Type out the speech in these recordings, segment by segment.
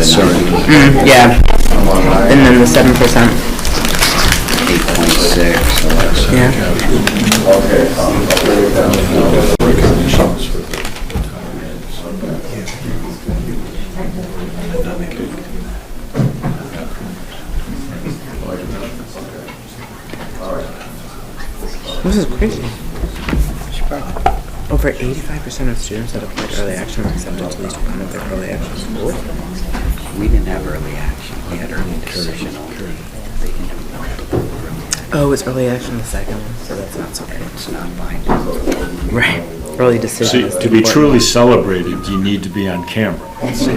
Yeah. And then the 7%. 8.6. Yeah. This is crazy. Over 85% of students that applied early action were accepted to at least one of their early action schools. We didn't have early action. We had early decision only. They can do multiple early action. Oh, it was early action the second one, so that's not so bad. It's not binding. Right. Early decision. See, to be truly celebrated, you need to be on camera. See,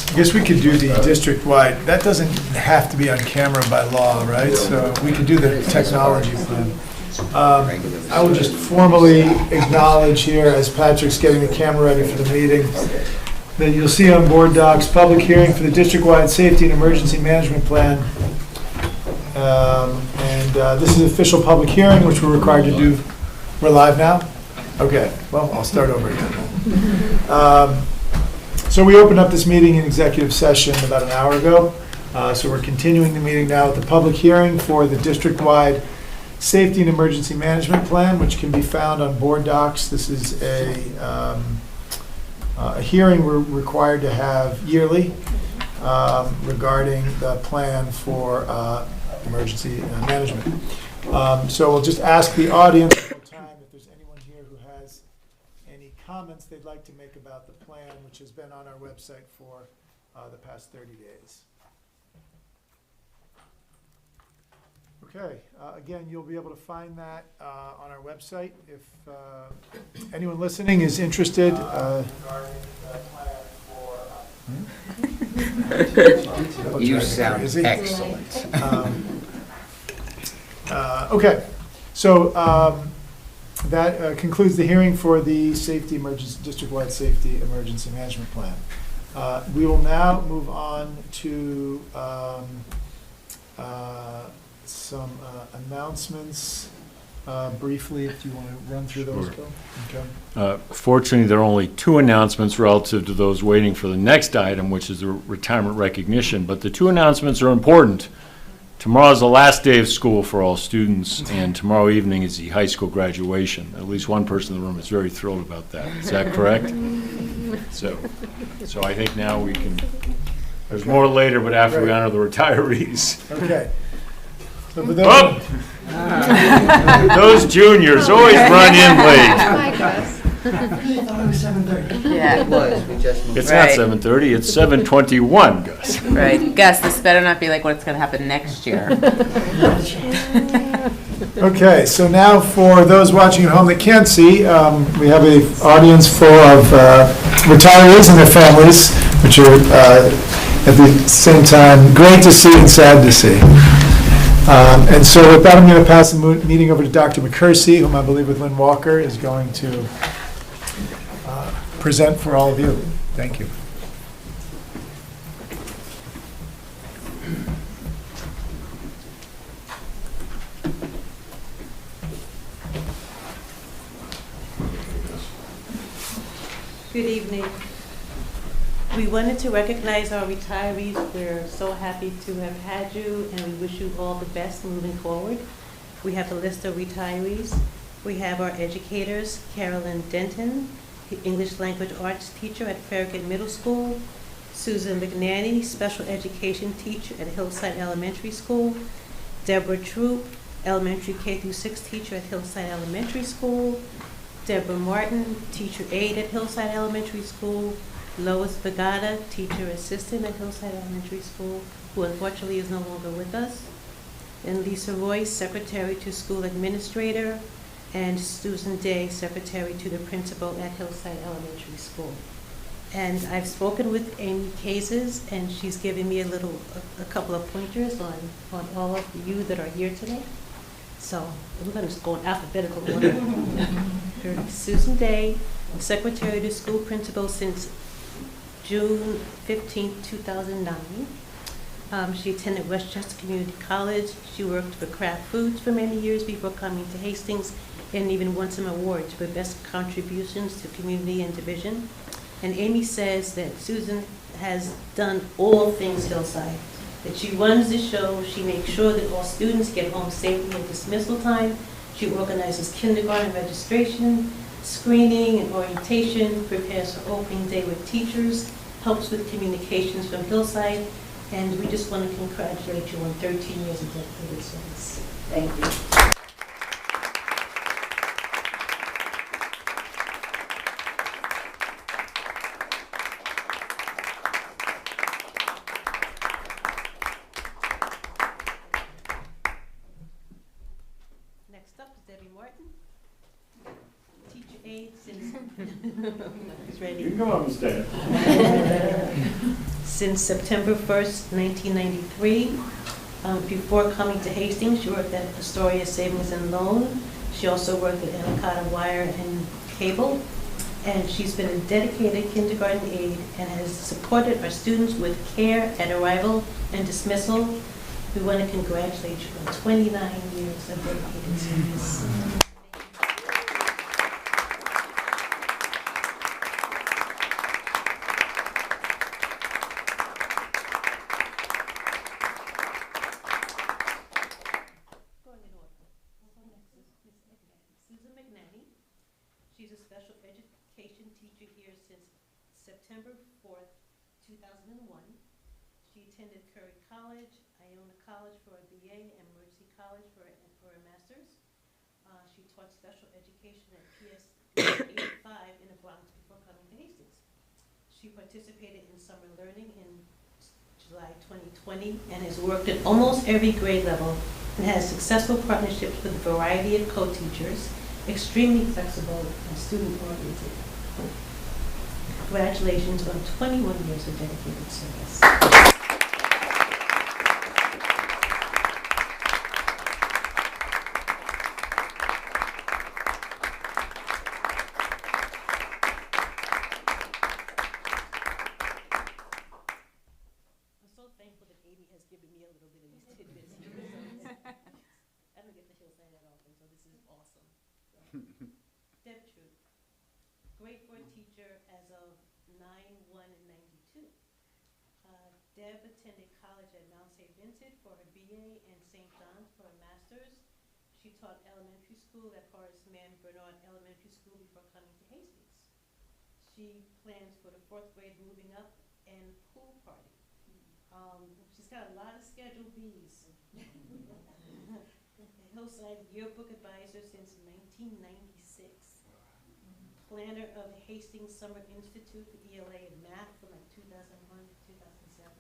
I guess we could do the district-wide. That doesn't have to be on camera by law, right? So we could do the technology plan. I will just formally acknowledge here, as Patrick's getting the camera ready for the meeting, that you'll see on board docs, public hearing for the district-wide safety and emergency management plan. This is official public hearing, which we're required to do. We're live now? Okay, well, I'll start over again. So we opened up this meeting in executive session about an hour ago. So we're continuing the meeting now with the public hearing for the district-wide safety and emergency management plan, which can be found on board docs. This is a hearing we're required to have yearly regarding the plan for emergency management. So we'll just ask the audience at the time if there's anyone here who has any comments they'd like to make about the plan, which has been on our website for the past 30 days. Okay, again, you'll be able to find that on our website. If anyone listening is interested regarding the plan for... You sound excellent. Okay, so that concludes the hearing for the district-wide safety emergency management plan. We will now move on to some announcements briefly, if you want to run through those, Sure. Bill. Okay. Fortunately, there are only 2 announcements relative to those waiting for the next item, which is the retirement recognition. But the 2 announcements are important. Tomorrow's the last day of school for all students, and tomorrow evening is the high school graduation. At least one person in the room is very thrilled about that. Is that correct? So I think now we can, there's more later, but after we honor the retirees. Okay. So for Those juniors always run in late. Yeah. It was, we just moved. It's Right. not 7:30, it's 7:21, Gus. Right. Gus, this better not be like what's going to happen next year. Okay, so now for those watching at home that can't see, we have an audience full of retirees and their families, which are at the same time great to see and sad to see. And so with that, I'm going to pass the meeting over to Dr. McCursey, whom I believe with Lynn Walker is going to present for all of you. Thank you. Good evening. We wanted to recognize our retirees. We're so happy to have had you, and we wish you all the best moving forward. We have a list of retirees. We have our educators, Carolyn Denton, the English language arts teacher at Farragut Middle School, Susan McNanny, special education teacher at Hillside Elementary School, Deborah Troop, elementary K-6 teacher at Hillside Elementary School, Deborah Martin, teacher aide at Hillside Elementary School, Lois Vagata, teacher assistant at Hillside Elementary School, who unfortunately is no longer with us, and Lisa Royce, secretary to school administrator, and Susan Day, secretary to the principal at Hillside Elementary School. And I've spoken with Amy Cases, and she's given me a couple of pointers on all of you that are here today. So I'm going to go in alphabetical order. Susan Day, secretary to school principal since June 15, 2009. She attended Westchester Community College. She worked for Kraft Foods for many years before coming to Hastings and even won some awards for best contributions to community and division. And Amy says that Susan has done all things Hillside, that she runs the show, she makes sure that all students get home safely at dismissal time, she organizes kindergarten registration, screening and orientation, prepares for opening day with teachers, helps with communications from Hillside, and we just want to congratulate you on 13 years of dedicated service. Thank you. Next up is Debbie Martin, teacher aide since, he's ready. You can come up and stand. Since September 1st, 1993. Before coming to Hastings, she worked at Astoria Savings and Loan. She also worked at Ellicott Wire and Cable. And she's been a dedicated kindergarten aide and has supported our students with care at arrival and dismissal. We want to congratulate you on 29 years of dedicated service. Susan McNanny. She's a special education teacher here since September 4th, 2001. She attended Curry College, Iona College for a BA, and Mercy College for a master's. She taught special education at PS 85 in the Bronx before coming to Hastings. She participated in summer learning in July 2020 and has worked at almost every grade level and has successful partnerships with a variety of co-teachers, extremely flexible and student-oriented. Congratulations on 21 years of dedicated service. I'm so thankful that Amy has given me a little bit of these tidbits here. So I don't get to Hillside that often, so this is awesome. So. Deb Troop, grade 4 teacher as of 9/1/92. Deb attended college at Mount St. Vincent for her BA and St. John's for her master's. She taught elementary school at Horace Mann Bernard Elementary School before coming to Hastings. She plans for the 4th grade moving up and pool party. She's got a lot of Schedule Bs. Hillside Yearbook Advisor since 1996. Planner of the Hastings Summer Institute for ELA and Math from like 2001 to 2007.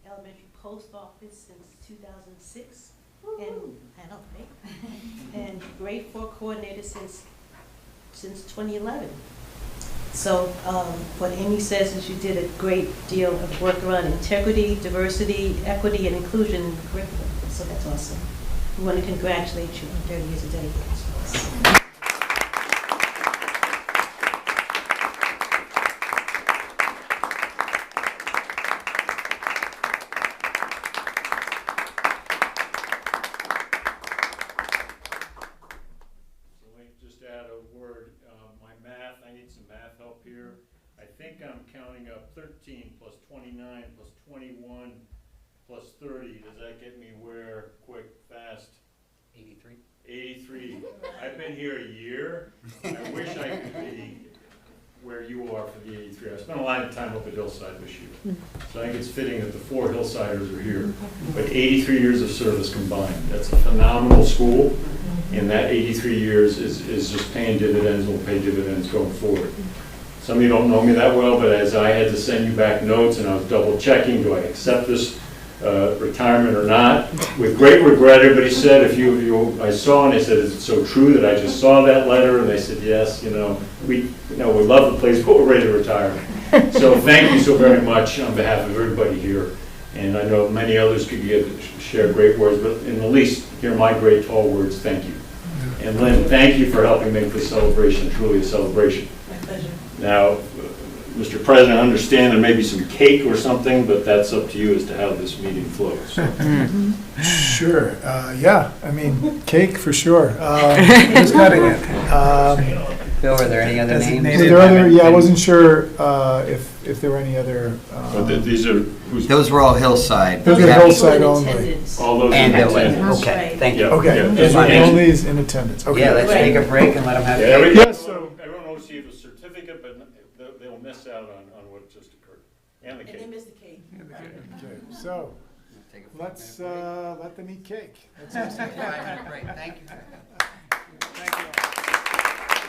Elementary Post Office since 2006. And I know, right? And grade 4 coordinator since 2011. So what Amy says is you did a great deal of work around integrity, diversity, equity, and inclusion in the curriculum. So that's awesome. We want to congratulate you on 30 years of dedicated service. I think I'm counting up 13 plus 29 plus 21 plus 30. Does that get me where, quick, fast? 83. 83. I've been here a year. I wish I could be where you are for the 83. I spent a lot of time up at Hillside this year. So I think it's fitting that the 4 Hillsiders are here. But 83 years of service combined. That's a phenomenal school. And that 83 years is just paying dividends and will pay dividends going forward. Some of you don't know me that well, but as I had to send you back notes and I was double checking, do I accept this retirement or not? With great regret, everybody said, I saw, and they said, is it so true that I just saw that letter? And they said, yes, we love the place, but we're ready to retire. So thank you so very much on behalf of everybody here. And I know many others could share great words, but in the least, hear my great tall words, thank you. And Lynn, thank you for helping make this celebration truly a celebration. My pleasure. Now, Mr. President, I understand there may be some cake or something, but that's up to you as to how this meeting flows. Sure, yeah, I mean, cake for sure. Who's cutting it? Bill, were there any other Is names? there other, yeah, I wasn't sure if there were any other. But these are, who's, Those were all Hillside. Those are Yeah. Hillside only. all those. And are Bill, attendance. okay, thank you. Yeah. Okay, Just and one. only is in attendance, okay. Yeah, let's take a break and let them have Yeah, cake. everyone, so- everyone will receive a certificate, but they'll miss out on what just occurred. And the cake. missed the cake. Okay, so, Take a 5-minute let's, break. let them eat cake. That's Take a awesome. 5-minute break. Thank you. Thank you.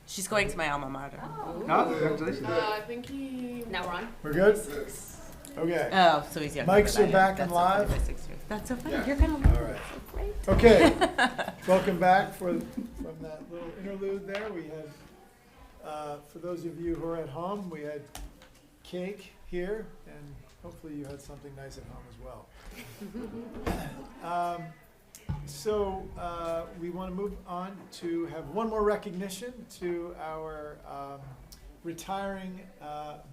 She's going to my alma mater. Oh, congratulations. I think he. Now we're on. We're good? Okay. Oh, so he's younger. Mics than I are am. back and That's so live. funny, by 6 years. That's so funny. Yeah. You're gonna All right. great. Okay, welcome back from that little interlude there. We had, for those of you who are at home, we had cake here, and hopefully you had something nice at home as well. So we want to move on to have one more recognition to our retiring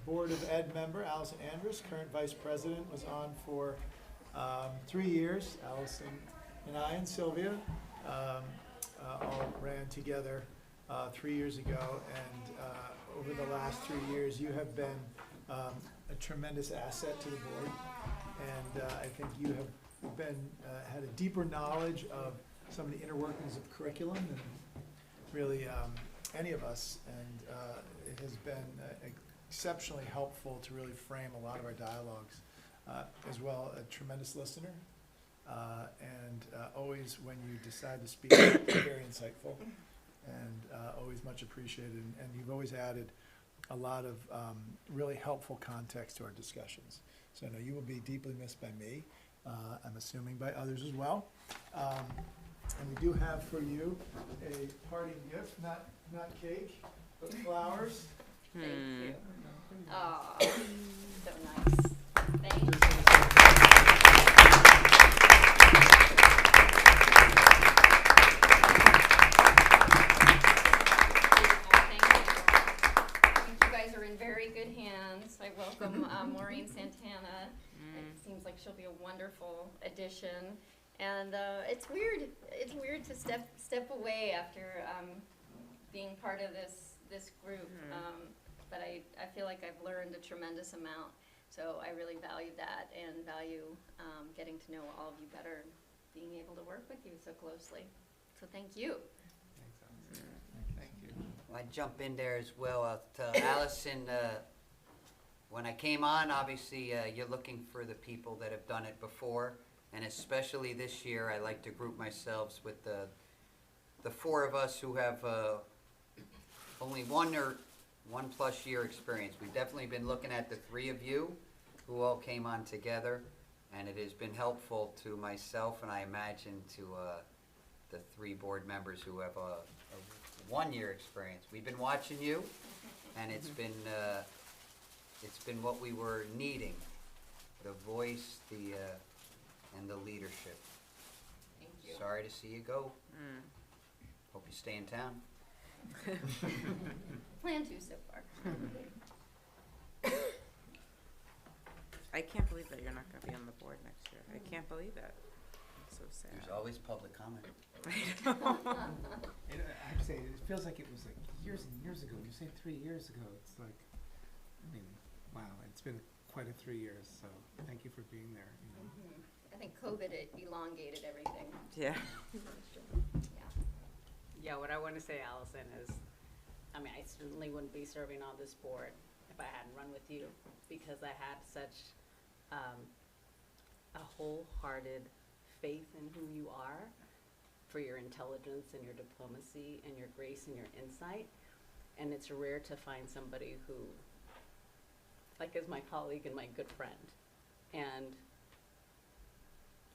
Board of Ed member, Allison Andrus, current Vice President, was on for 3 years. Allison and I and Sylvia all ran together 3 years ago, and over the last 3 years, you have been a tremendous asset to the board, and I think you have been had a deeper knowledge of some of the inner workings of curriculum than really any of us, and it has been exceptionally helpful to really frame a lot of our dialogues, as well a tremendous listener, and always when you decide to speak, very insightful, and always much appreciated, and you've always added a lot of really helpful context to our discussions. So I know you will be deeply missed by me, I'm assuming by others as well. And we do have for you a parting gift, not cake, but flowers. Thank you. Oh, so nice. Thank you. Very good hands. I welcome Maureen Santana. It seems like she'll be a wonderful addition. And it's weird. It's weird to step away after being part of this group. But I feel like I've learned a tremendous amount. So I really value that and value getting to know all of you better and being able to work with you so closely. So thank you. Thank you. Well, I jump in there as well. I'll tell Allison, when I came on, obviously you're looking for the people that have done it before, and especially this year, I like to group myself with the four of us who have only 1 or 1+ year experience. We've definitely been looking at the 3 of you who all came on together, and it has been helpful to myself, and I imagine to the 3 board members who have a 1 year experience. We've been watching you, and it's been what we were needing: the voice, and the leadership. Thank you. Sorry to see you go. Hope you stay in town. Plan to so far. I can't believe that you're not going to be on the board next year. I can't believe that. It's so sad. There's always public comment. I have to say, it feels like it was like years and years ago. You say 3 years ago. It's like, I mean, wow, it's been quite a 3 years. So thank you for being there. You know? I think COVID elongated everything. Yeah. Yeah, what I want to say, Allison, is, I mean, I certainly wouldn't be serving on this board if I hadn't run with you, because I had such a wholehearted faith in who you are, for your intelligence and your diplomacy and your grace and your insight. And it's rare to find somebody who, like, is my colleague and my good friend. And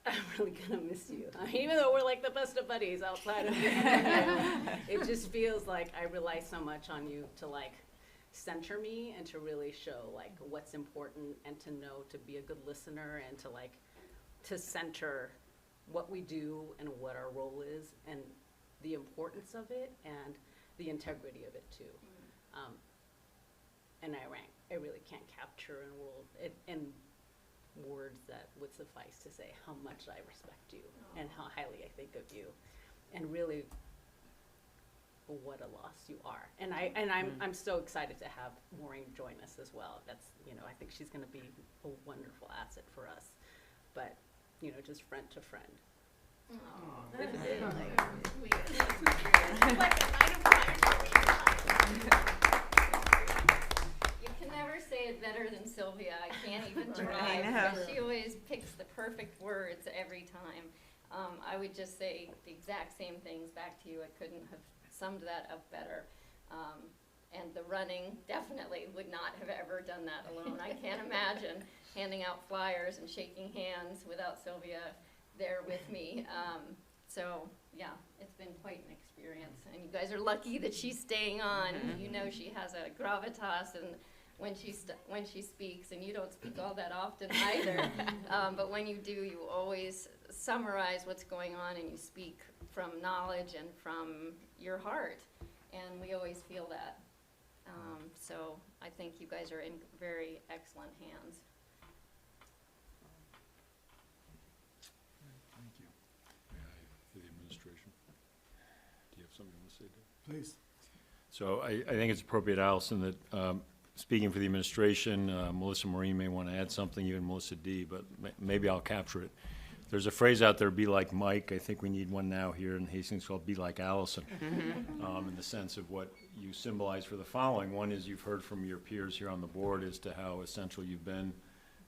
I'm really gonna miss you. I mean, even though we're like the best of buddies outside of it just feels like I rely so much on you to like center me and to really show like what's important, and to know to be a good listener, and to like to center what we do and what our role is, and the importance of it, and the integrity of it too. And I really can't capture in words that would suffice to say how much I respect you and how highly I think of you, and really what a loss you are. And I'm so excited to have Maureen join us as well. That's, you know, I think she's going to be a wonderful asset for us. But, you know, just friend to friend. That's You can never say it better than Sylvia. I can't even try. Because she always picks the perfect words every time. I would just say the exact same things back to you. I couldn't have summed that up better. running, definitely would not have ever done that alone. I can't imagine handing out flyers and shaking hands without Sylvia there with me. So, yeah, it's been quite an experience. And you guys are lucky that she's staying on. You know she has a gravitas and when she speaks, and you don't speak all that often either. But when you do, you always summarize what's going on and you speak from knowledge and from your heart. And we always feel that. So I think you guys are in very excellent hands. Thank you. For the administration. Do you have something you want to say, Dave? Please. So I think it's appropriate, Allison, that speaking for the administration, Melissa Marie may want to add something, even Melissa D., but maybe I'll capture it. There's a phrase out there, be like Mike. I think we need one now here in Hastings called be like Allison, in the sense of what you symbolize for the following. One is you've heard from your peers here on the board as to how essential you've been,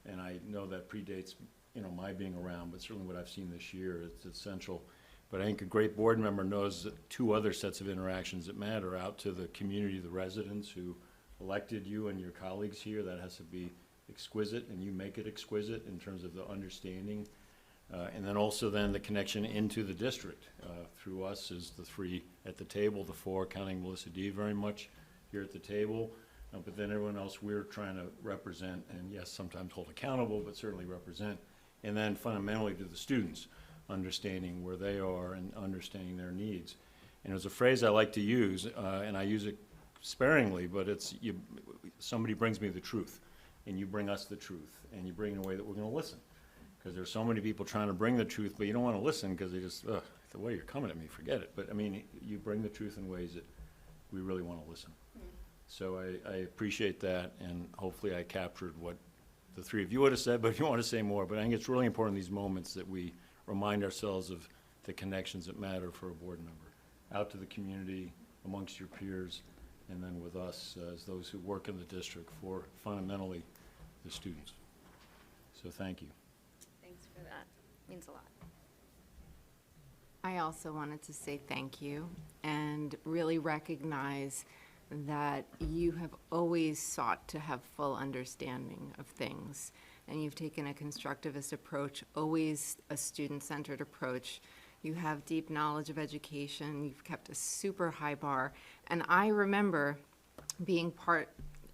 and I know that predates my being around, but certainly what I've seen this year, it's essential. But I think a great board member knows that two other sets of interactions that matter out to the community, the residents who elected you and your colleagues here. That has to be exquisite, and you make it exquisite in terms of the understanding. And then also then the connection into the district through us as the three at the table, the four, counting Melissa D. very much here at the table. But then everyone else we're trying to represent, and yes, sometimes hold accountable, but certainly represent. And then fundamentally to the students, understanding where they are and understanding their needs. And there's a phrase I like to use, and I use it sparingly, but it's somebody brings me the truth, and you bring us the truth, and you bring it in a way that we're going to listen. Because there's so many people trying to bring the truth, but you don't want to listen because they just, the way you're coming at me, forget it. But I mean, you bring the truth in ways that we really want to listen. So I appreciate that, and hopefully I captured what the three of you would have said, but if you want to say more. But I think it's really important in these moments that we remind ourselves of the connections that matter for a board member, out to the community, amongst your peers, and then with us as those who work in the district for fundamentally the students. So thank you. Thanks for that. Means a lot. I also wanted to say thank you and really recognize that you have always sought to have full understanding of things, and you've taken a constructivist approach, always a student-centered approach. You have deep knowledge of education. You've kept a super high bar. And I remember being part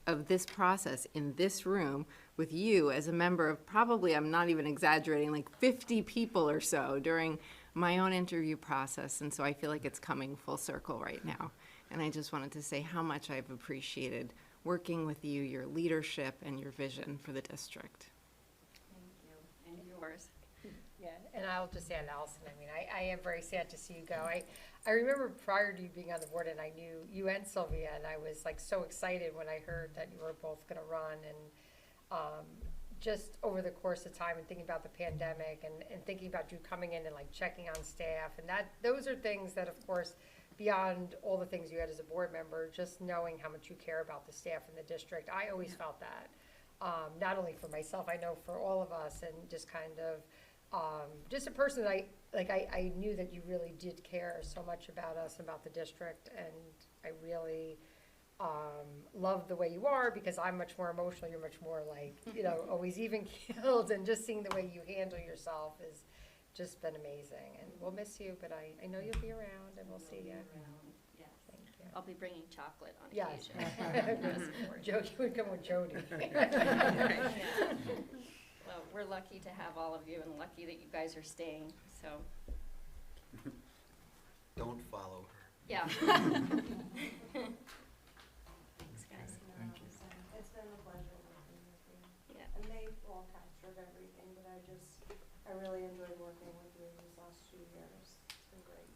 of this process in this room with you as a member of probably, I'm not even exaggerating, like 50 people or so during my own interview process. And so I feel like it's coming full circle right now. And I just wanted to say how much I've appreciated working with you, your leadership, and your vision for the district. Thank you. And yours. Yeah, and I'll just add, Allison, I mean, I am very sad to see you go. I remember prior to you being on the board, and I knew you and Sylvia, and I was like so excited when I heard that you were both gonna run, and just over the course of time and thinking about the pandemic and thinking about you coming in and like checking on staff, and those are things that, of course, beyond all the things you had as a board member, just knowing how much you care about the staff in the district, I always felt that. Not only for myself, I know for all of us, and just kind of, just a person that I knew that you really did care so much about us, about the district, and I really love the way you are, because I'm much more emotional, you're much more like, always even-keeled, and just seeing the way you handle yourself has just been amazing, and we'll miss you, but I know you'll be around, and we'll see you. Yes. Thank you. I'll be bringing chocolate on Yes. occasion. Jody would come with Jody. Yeah. Well, we're lucky to have all of you and lucky that you guys are staying, so, Don't follow her. yeah. Thanks, guys. It's been a pleasure working with you. Yeah. And they've all captured everything, but I really enjoyed working with you these last 2 years. It's been great.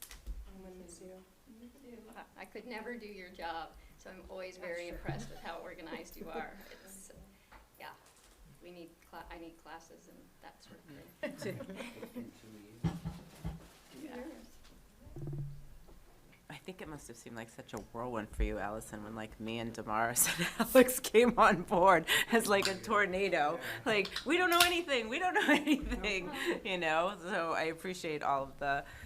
I'm gonna miss you. Me too. I could never do your job, so I'm always very impressed with how organized you are. It's, yeah, I need classes and that sort of thing. In 2 years. 2 years. I think it must have seemed like such a whirlwind for you, Allison, when like me and Damaris and Alex came on board as like a tornado. Like, we don't know anything, So I appreciate all of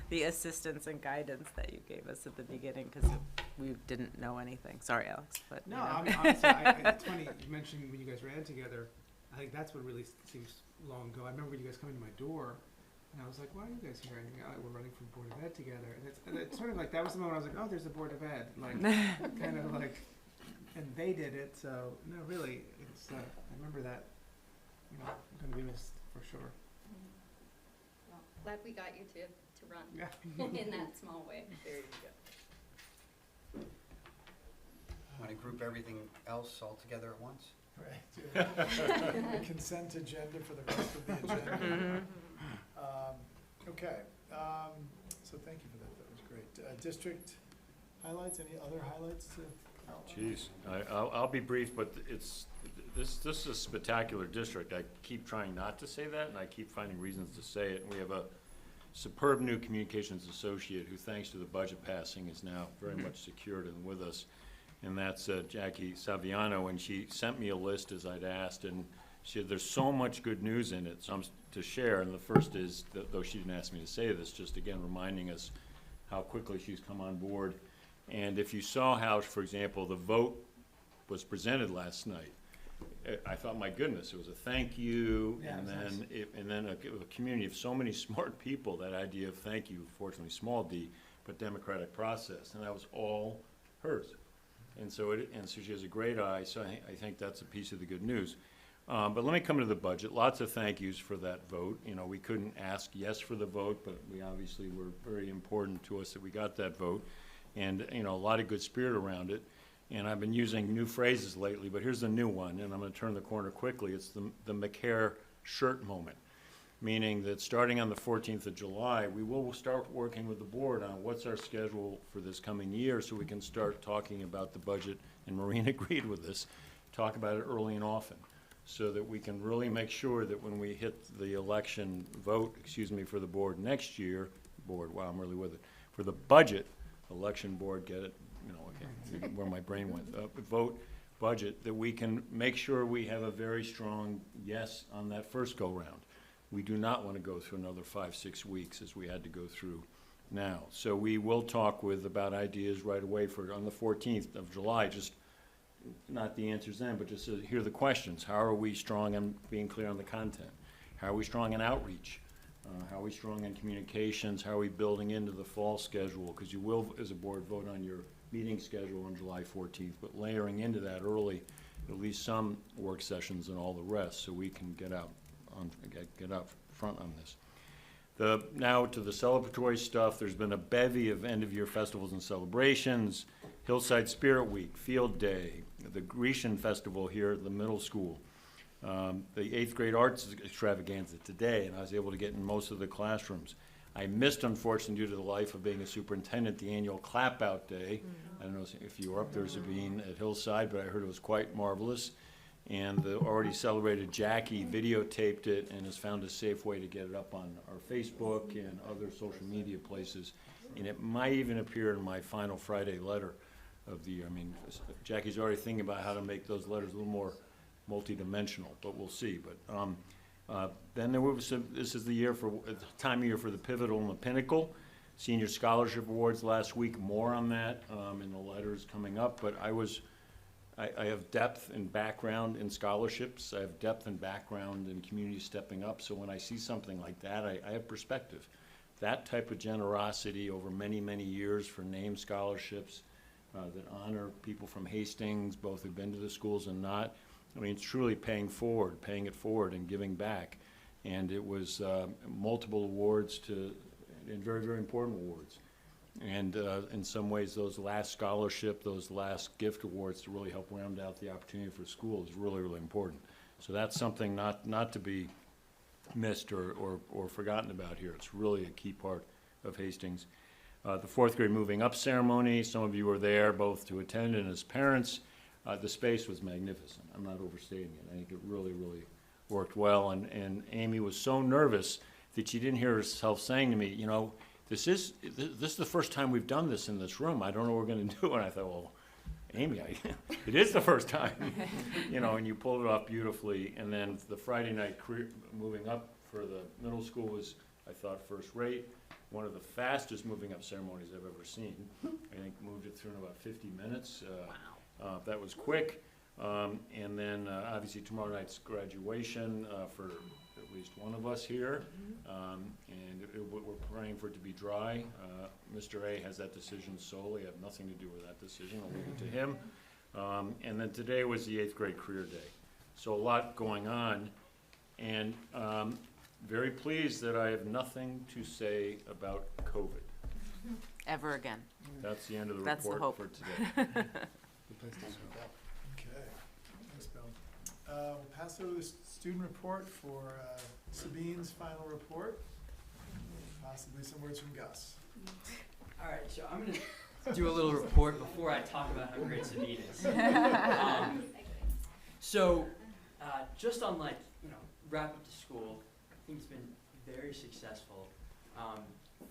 the assistance and guidance that you gave us at the beginning, because we didn't know anything. Sorry, Alex, but No, you know. I mean, honestly, it's funny, you mentioned when you guys ran together, I think that's what really seems long ago. I remember you guys coming to my door, and I was like, why are you guys here? And we're running for Board of Ed together. And it's sort of like, that was the moment I was like, oh, there's a Board of Ed. Like, kind of like, and they did it, so, no, really, it's, I remember that, you know, going to be missed, for sure. Well, glad we got you to run Yeah. in that small way. There you go. Want to group everything else all together at once? Right. Consent agenda for the rest of the agenda. Okay, so thank you for that, that was great. District highlights, any other highlights to outline? Jeez, I'll be brief, but this is a spectacular district. I keep trying not to say that, and I keep finding reasons to say it. And we have a superb new communications associate who, thanks to the budget passing, is now very much secured and with us. And that's Jackie Saviano, and she sent me a list as I'd asked, and she said there's so much good news in it to share. And the first is, though she didn't ask me to say this, just again reminding us how quickly she's come on board. And if you saw how, for example, the vote was presented last night, I thought, my goodness, it was a thank you, Yeah, and nice. then a community of so many smart people. That idea of thank you, fortunately small d, but democratic process, and that was all hers. And so she has a great eye. So I think that's a piece of the good news. But let me come to the budget. Lots of thank yous for that vote. You know, we couldn't ask yes for the vote, but we obviously were very important to us that we got that vote. And, you know, a lot of good spirit around it. And I've been using new phrases lately, but here's a new one, and I'm going to turn the corner quickly. It's the McCare shirt moment, meaning that starting on the 14th of July, we will start working with the board on what's our schedule for this coming year so we can start talking about the budget, and Maureen agreed with this, talk about it early and often, so that we can really make sure that when we hit the election vote, for the board next year, wow, I'm really with it, for the budget, election board, get it, you know, okay, where my brain went, vote, budget, that we can make sure we have a very strong yes on that first go-round. We do not want to go through another 5-6 weeks as we had to go through now. So we will talk about ideas right away for on the 14th of July, just not the answers then, but just to hear the questions. How are we strong on being clear on the content? How are we strong in outreach? How are we strong in communications? How are we building into the fall schedule? Because you will, as a board, vote on your meeting schedule on July 14th, but layering into that early, at least some work sessions and all the rest, so we can get out front on this. Now to the celebratory stuff, there's been a bevy of end-of-year festivals and celebrations, Hillside Spirit Week, Field Day, the Grecian Festival here at the middle school, the 8th grade arts extravaganza today, and I was able to get in most of the classrooms. I missed, unfortunately, due to the life of being a superintendent, the annual Clap Out Day. I don't know if you were up there, Sabine, at Hillside, but I heard it was quite marvelous. And the already celebrated Jackie videotaped it and has found a safe way to get it up on our Facebook and other social media places. And it might even appear in my final Friday letter of the year. I mean, Jackie's already thinking about how to make those letters a little more multidimensional, but we'll see. But then there was this is the time of year for the Pivotal and the Pinnacle. Senior Scholarship Awards last week, more on that in the letters coming up. But I have depth and background in scholarships. I have depth and background in community stepping up. So when I see something like that, I have perspective. That type of generosity over many, many years for named scholarships that honor people from Hastings, both who've been to the schools and not. I mean, it's truly paying it forward and giving back. And it was multiple awards and very, very important awards. And in some ways, those last scholarship, those last gift awards to really help round out the opportunity for school is really, really important. So that's something not to be missed or forgotten about here. It's really a key part of Hastings. The 4th grade moving up ceremony, some of you were there both to attend and as parents. The space was magnificent. I'm not overstating it. I think it really, really worked well. And Amy was so nervous that she didn't hear herself saying to me, you know, this is the first time we've done this in this room. I don't know what we're going to do. And I thought, well, Amy, it is the first time, you know, and you pulled it off beautifully. And then the Friday night moving up for the middle school was I thought first rate. One of the fastest moving up ceremonies I've ever seen. I think moved it through in about 50 minutes. That was quick. And then obviously tomorrow night's graduation for at least one of us here. We're praying for it to be dry. Mr. A has that decision solely. I have nothing to do with that decision. I'll leave it to him. And then today was the 8th grade career day. So a lot going on. And very pleased that I have nothing to say about COVID. Ever again. That's the end of the That's the report hope. for today. Good place to start. Okay, thanks, Bill. We'll pass over the student report for Sabine's final report. Possibly some words from Gus. All right, so I'm going to do a little report before I talk about how great Sabine is. Just on wrap up to school, I think it's been very successful.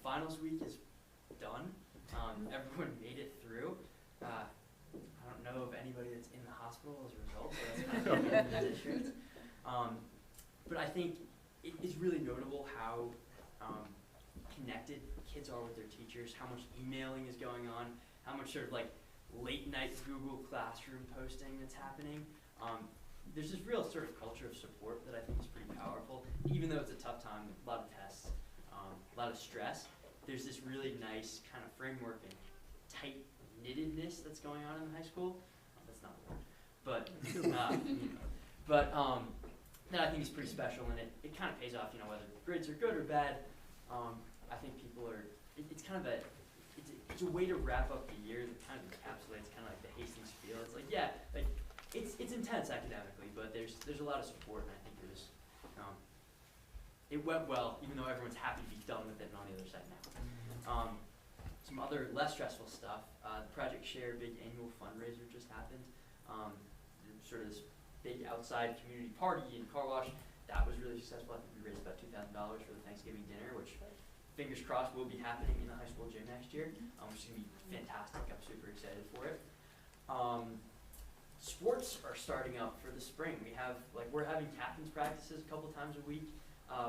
Finals week is done. Everyone made it through. I don't know of anybody that's in the hospital as a result, so that's kind of in the district. But I think it is really notable how connected kids are with their teachers, how much emailing is going on, how much sort of late night Google Classroom posting that's happening. There's this real sort of culture of support that I think is pretty powerful. Even though it's a tough time, a lot of tests, a lot of stress, there's this really nice kind of framework and tight-knittedness that's going on in the high school. That's not a word, but that I think is pretty special, and it kind of pays off, whether grades are good or bad. I think people are, it's kind of it's a way to wrap up the year that kind of encapsulates kind of like the Hastings feel. It's it's intense academically, but there's a lot of support, and I think it went well, even though everyone's happy to be done with it and on the other side now. Some other less stressful stuff, the Project Share big annual fundraiser just happened. Sort of this big outside community party and car wash. That was really successful. I think we raised about $2,000 for the Thanksgiving dinner, which fingers crossed will be happening in the high school gym next year, which is going to be fantastic. I'm super excited for it. Sports are starting up for the spring. We're having captain's practices a couple times a week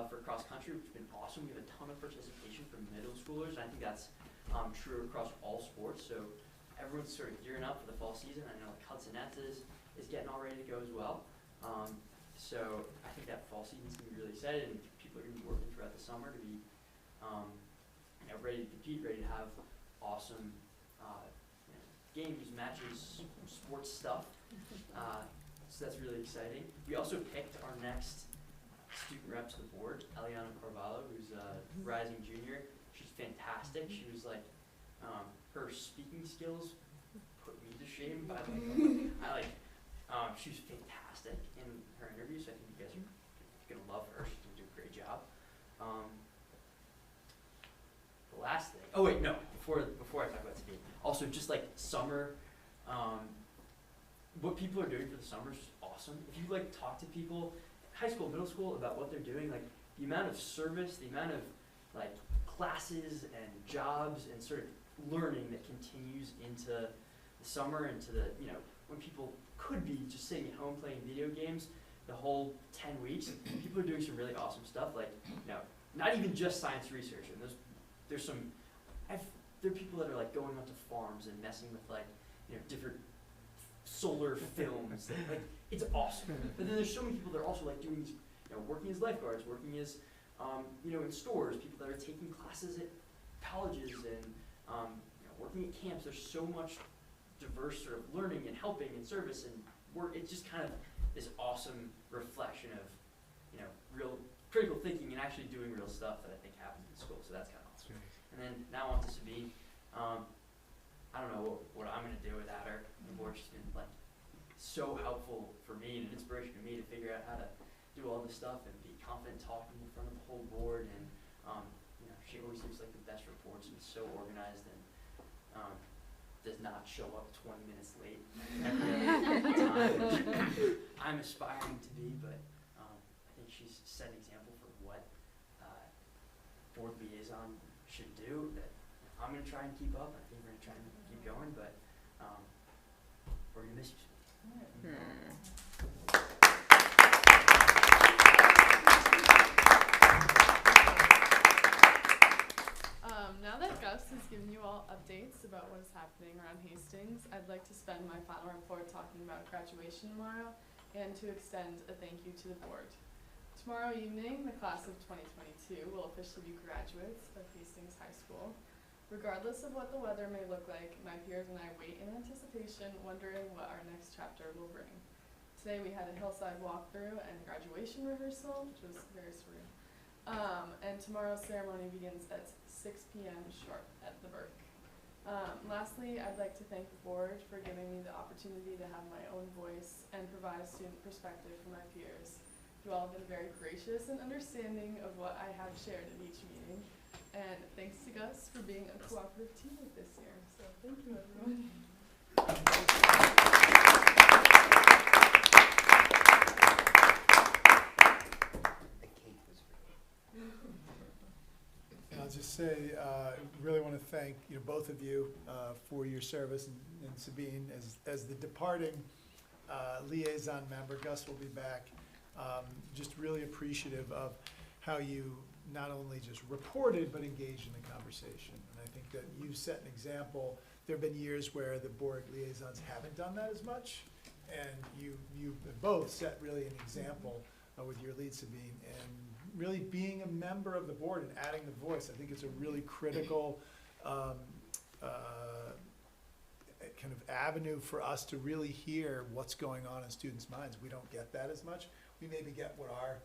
for cross country, which has been awesome. We have a ton of participation from middle schoolers, and I think that's true across all sports. So everyone's sort of gearing up for the fall season. I know Hudsonette is getting all ready to go as well. So I think that fall season's going to be really excited, and people are going to be working throughout the summer to be ready to compete, ready to have awesome games, matches, sports stuff. So that's really exciting. We also picked our next student rep to the board, Eliana Carvalho, who's a rising junior. She's fantastic. She was her speaking skills put me to shame, but she was fantastic in her interview, so I think you guys are going to love her. She's going to do a great job. The last thing, before I talk about Sabine, also just summer, what people are doing for the summer is awesome. If you talk to people, high school, middle school, about what they're doing, the amount of service, the amount of classes and jobs and sort of learning that continues into the summer, into the, when people could be just sitting at home playing video games the whole 10 weeks, people are doing some really awesome stuff, not even just science research. And there are people that are going onto farms and messing with different solar films. It's awesome. But then there's so many people that are also doing these, working as lifeguards, working as in stores, people that are taking classes at colleges and working at camps. There's so much diverse sort of learning and helping and service and work. It's just kind of this awesome reflection of real critical thinking and actually doing real stuff that I think happens in school. So that's kind of awesome. And then now on to Sabine. I don't know what I'm going to do without her. She's been so helpful for me and an inspiration to me to figure out how to do all this stuff and be confident talking in front of the whole board. And she always gives the best reports and is so organized and does not show up 20 minutes late every time. I'm aspiring to be, but I think she's set an example for what board liaison should do that I'm going to try and keep up. I think we're going to try and keep going, but we're going to miss you. about what is happening around Hastings, I'd like to spend my final report talking about graduation tomorrow and to extend a thank you to the board. Tomorrow evening, the class of 2022 will officially be graduates of Hastings High School. Regardless of what the weather may look like, my peers and I wait in anticipation, wondering what our next chapter will bring. Today we had a hillside walkthrough and graduation rehearsal, which was very surreal. And tomorrow's ceremony begins at 6 p.m. sharp at the Burke. Lastly, I'd like to thank the board for giving me the opportunity to have my own voice and provide a student perspective for my peers. You all have been very gracious and understanding of what I have shared at each meeting. And thanks to Gus for being a cooperative teammate this year. So thank you, everyone. I'll just say, really want to thank both of you for your service, and Sabine as the departing liaison member. Gus will be back. Just really appreciative of how you not only just reported but engaged in the conversation. And I think that you've set an example. There have been years where the board liaisons haven't done that as much, and you both set really an example with your lead, Sabine, and really being a member of the board and adding the voice. I think it's a really critical kind of avenue for us to really hear what's going on in students' minds. We don't get that as much. We maybe get what our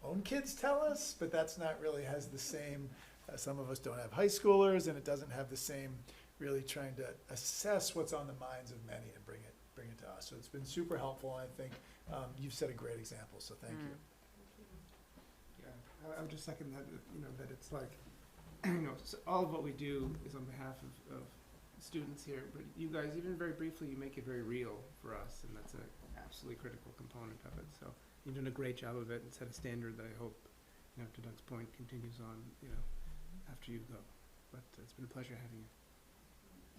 own kids tell us, but that's not really has the same, some of us don't have high schoolers, and it doesn't have the same really trying to assess what's on the minds of many and bring it to us. So it's been super helpful, and I think you've set a great example, so thank you. Yeah, I would just second that, that it's like, all of what we do is on behalf of students here, but you guys, even very briefly, you make it very real for us, and that's an absolutely critical component of it. So you've done a great job of it and set a standard that I hope, to Doug's point, continues on, after you go. But it's been a pleasure having you.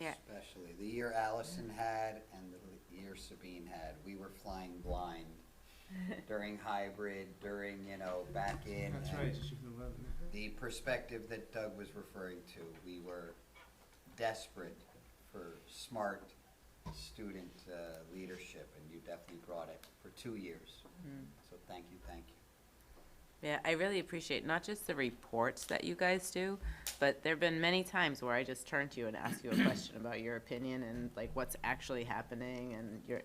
Yeah. Especially the year Allison had and the year Sabine had, we were flying blind during hybrid, during, back in. That's and right. She can love it. the perspective that Doug was referring to, we were desperate for smart student leadership, and you definitely brought it for 2 years. So thank you, thank you. Yeah, I really appreciate not just the reports that you guys do, but there have been many times where I just turn to you and ask you a question about your opinion and like what's actually happening,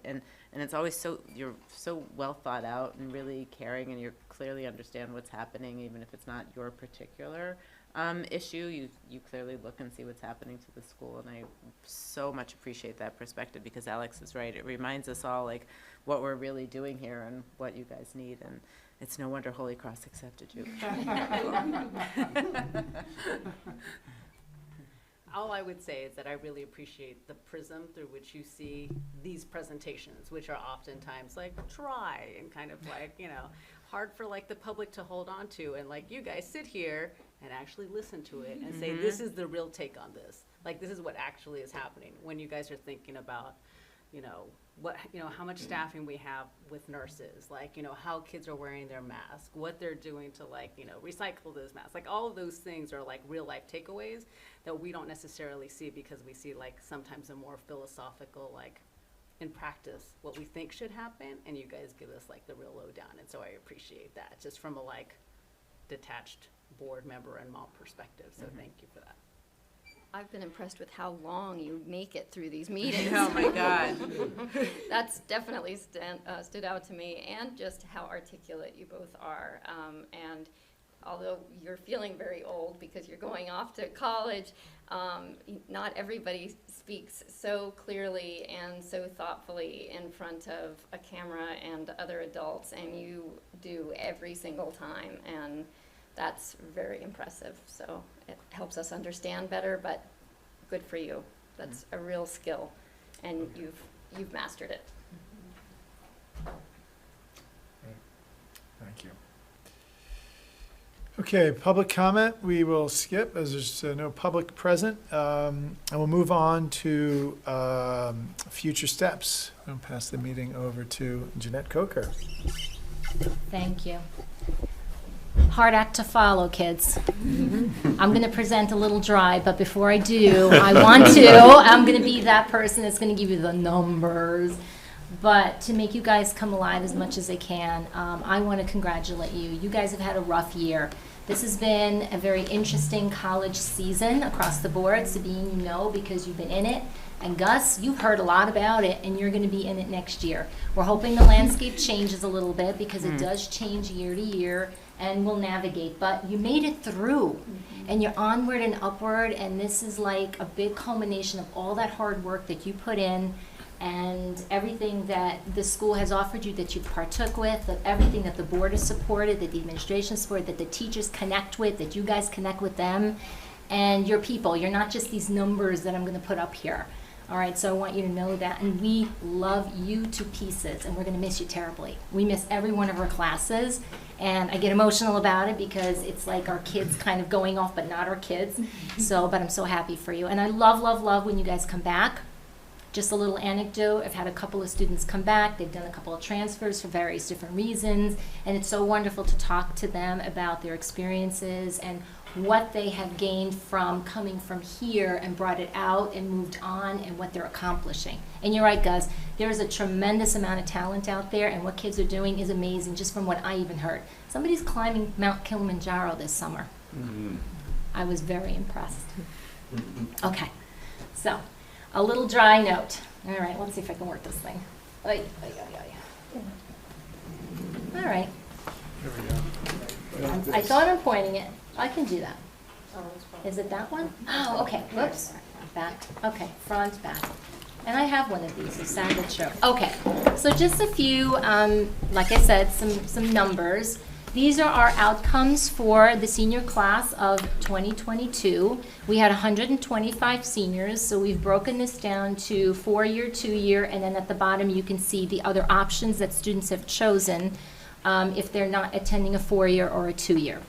and it's always you're so well thought out and really caring, and you clearly understand what's happening, even if it's not your particular issue. You clearly look and see what's happening to the school, and I so much appreciate that perspective, because Alex is right. It reminds us all like what we're really doing here and what you guys need, and it's no wonder Holy Cross accepted you. All I would say is that I really appreciate the prism through which you see these presentations, which are oftentimes like dry and kind of like, hard for like the public to hold on to. And like you guys sit here and actually listen to it and say, this is the real take on this. Like, this is what actually is happening when you guys are thinking about, how much staffing we have with nurses, like, how kids are wearing their mask, what they're doing to like, recycle those masks. Like, all of those things are like real life takeaways that we don't necessarily see, because we see like sometimes a more philosophical, like in practice, what we think should happen, and you guys give us like the real lowdown. And so I appreciate that, just from a like detached board member and mom perspective. So thank you for that. I've been impressed with how long you make it through these meetings. Oh my God. That's definitely stood out to me, and just how articulate you both are. And although you're feeling very old because you're going off to college, not everybody speaks so clearly and so thoughtfully in front of a camera and other adults, and you do every single time. And that's very impressive. So it helps us understand better, but good for you. That's a real skill, and you've mastered it. Thank you. Okay, public comment we will skip, as there's no public present, and we'll move on to future steps. I'll pass the meeting over to Jeanette Coker. Thank you. Hard act to follow, kids. I'm going to present a little dry, but before I do, I'm going to be that person that's going to give you the numbers. But to make you guys come alive as much as I can, I want to congratulate you. You guys have had a rough year. This has been a very interesting college season across the board. Sabine, you know, because you've been in it. And Gus, you've heard a lot about it, and you're going to be in it next year. We're hoping the landscape changes a little bit because it does change year to year, and we'll navigate. But you made it through, and you're onward and upward, and this is like a big culmination of all that hard work that you put in and everything that the school has offered you that you partook with, that everything that the board has supported, that the administration supported, that the teachers connect with, that you guys connect with them, and your people. You're not just these numbers that I'm going to put up here. All right, so I want you to know that, and we love you to pieces, and we're going to miss you terribly. We miss every one of our classes, and I get emotional about it because it's like our kids kind of going off, but not our kids. But I'm so happy for you, and I love, love, love when you guys come back. Just a little anecdote, I've had a couple of students come back. They've done a couple of transfers for various different reasons, and it's so wonderful to talk to them about their experiences and what they have gained from coming from here and brought it out and moved on and what they're accomplishing. And you're right, Gus, there's a tremendous amount of talent out there, and what kids are doing is amazing, just from what I even heard. Somebody's climbing Mount Kilimanjaro this summer. I was very impressed. Okay, so a little dry note. All right, let's see if I can work this thing. All right. There we go. I thought I'm pointing it. I can do that. Is it that one? Oh, okay. Whoops. Back. Okay. Front, back. And I have one of these, a standard show. Okay. So just a few, like I said, some numbers. These are our outcomes for the senior class of 2022. We had 125 seniors, so we've broken this down to 4-year, 2-year, and then at the bottom you can see the other options that students have chosen if they're not attending a 4-year or a 2-year.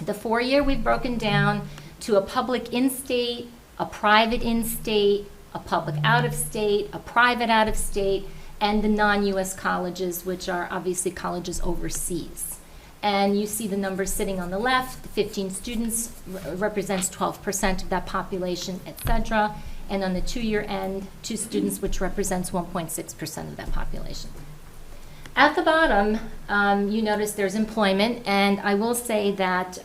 The 4-year we've broken down to a public in-state, a private in-state, a public out-of-state, a private out-of-state, and the non-US colleges, which are obviously colleges overseas. And you see the numbers sitting on the left. 15 students represents 12% of that population, etc. And on the 2-year end, 2 students, which represents 1.6% of that population. At the bottom, you notice there's employment, and I will say that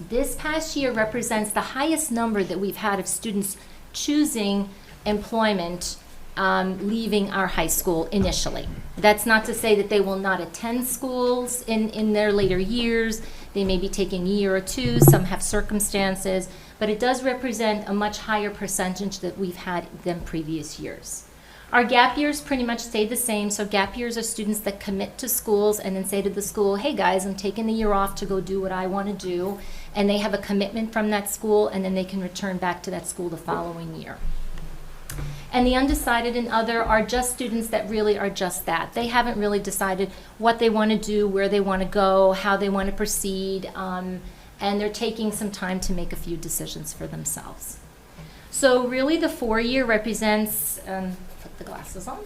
this past year represents the highest number that we've had of students choosing employment leaving our high school initially. That's not to say that they will not attend schools in their later years. They may be taking a year or two, some have circumstances, but it does represent a much higher percentage that we've had than previous years. Our gap years pretty much stay the same. So gap years are students that commit to schools and then say to the school, hey guys, I'm taking the year off to go do what I want to do. And they have a commitment from that school, and then they can return back to that school the following year. And the undecided and other are just students that really are just that. They haven't really decided what they want to do, where they want to go, how they want to proceed, and they're taking some time to make a few decisions for themselves. So really the 4-year represents, put the glasses on.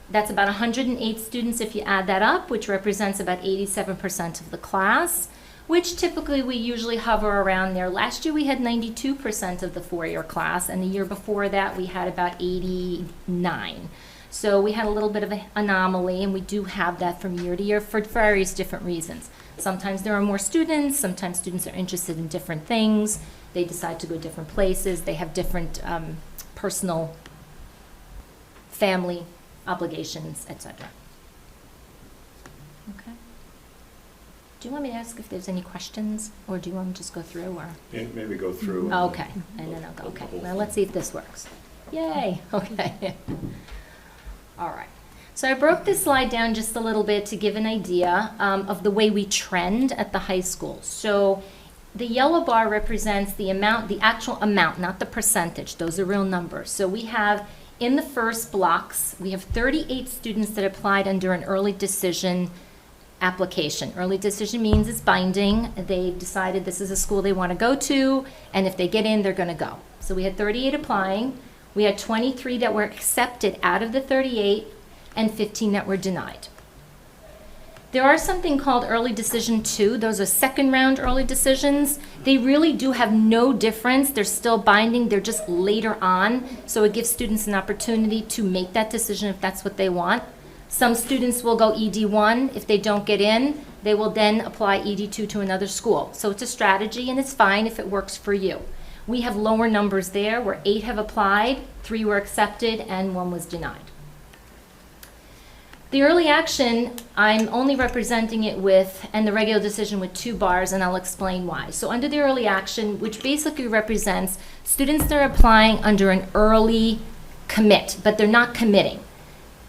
That's about 108 students if you add that up, which represents about 87% of the class, which typically we usually hover around there. Last year we had 92% of the 4-year class, and the year before that we had about 89. So we had a little bit of an anomaly, and we do have that from year to year for various different reasons. Sometimes there are more students, sometimes students are interested in different things, they decide to go different places, they have different personal, family obligations, etc. Okay. Do you want me to ask if there's any questions, or do you want me to just go through, or? Maybe go through. Oh, okay, and then I'll go, okay. Well, let's see if this works. Yay, okay. All right. So I broke this slide down just a little bit to give an idea of the way we trend at the high school. So the yellow bar represents the amount, the actual amount, not the percentage. Those are real numbers. So we have, in the first blocks, we have 38 students that applied under an early decision application. Early decision means it's binding. They've decided this is a school they want to go to, and if they get in, they're going to go. So we had 38 applying. We had 23 that were accepted out of the 38, and 15 that were denied. There are something called early decision 2. Those are second round early decisions. They really do have no difference. They're still binding. They're just later on. So it gives students an opportunity to make that decision if that's what they want. Some students will go ED1. If they don't get in, they will then apply ED2 to another school. So it's a strategy, and it's fine if it works for you. We have lower numbers there, where 8 have applied, 3 were accepted, and 1 was denied. The early action, I'm only representing it with, and the regular decision with 2 bars, and I'll explain why. So under the early action, which basically represents students that are applying under an early commit, but they're not committing.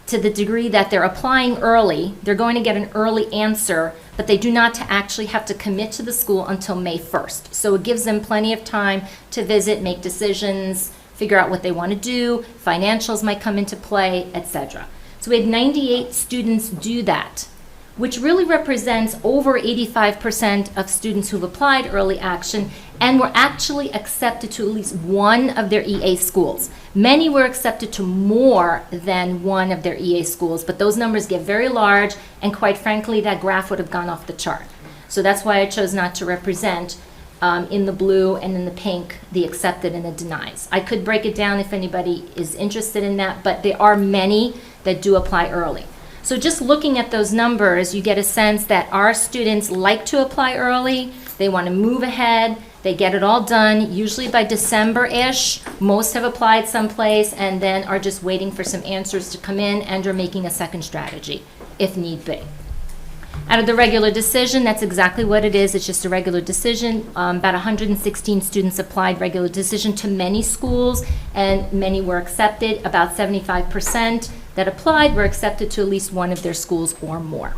To the degree that they're applying early, they're going to get an early answer, but they do not actually have to commit to the school until May 1st. So it gives them plenty of time to visit, make decisions, figure out what they want to do, financials might come into play, etc. So we had 98 students do that, which really represents over 85% of students who've applied early action and were actually accepted to at least one of their EA schools. Many were accepted to more than one of their EA schools, but those numbers get very large, and quite frankly, that graph would have gone off the chart. So that's why I chose not to represent in the blue and in the pink the accepted and the denies. I could break it down if anybody is interested in that, but there are many that do apply early. So just looking at those numbers, you get a sense that our students like to apply early, they want to move ahead, they get it all done, usually by December-ish. Most have applied someplace and then are just waiting for some answers to come in and are making a second strategy, if need be. Out of the regular decision, that's exactly what it is. It's just a regular decision. About 116 students applied regular decision to many schools, and many were accepted. About 75% that applied were accepted to at least one of their schools or more.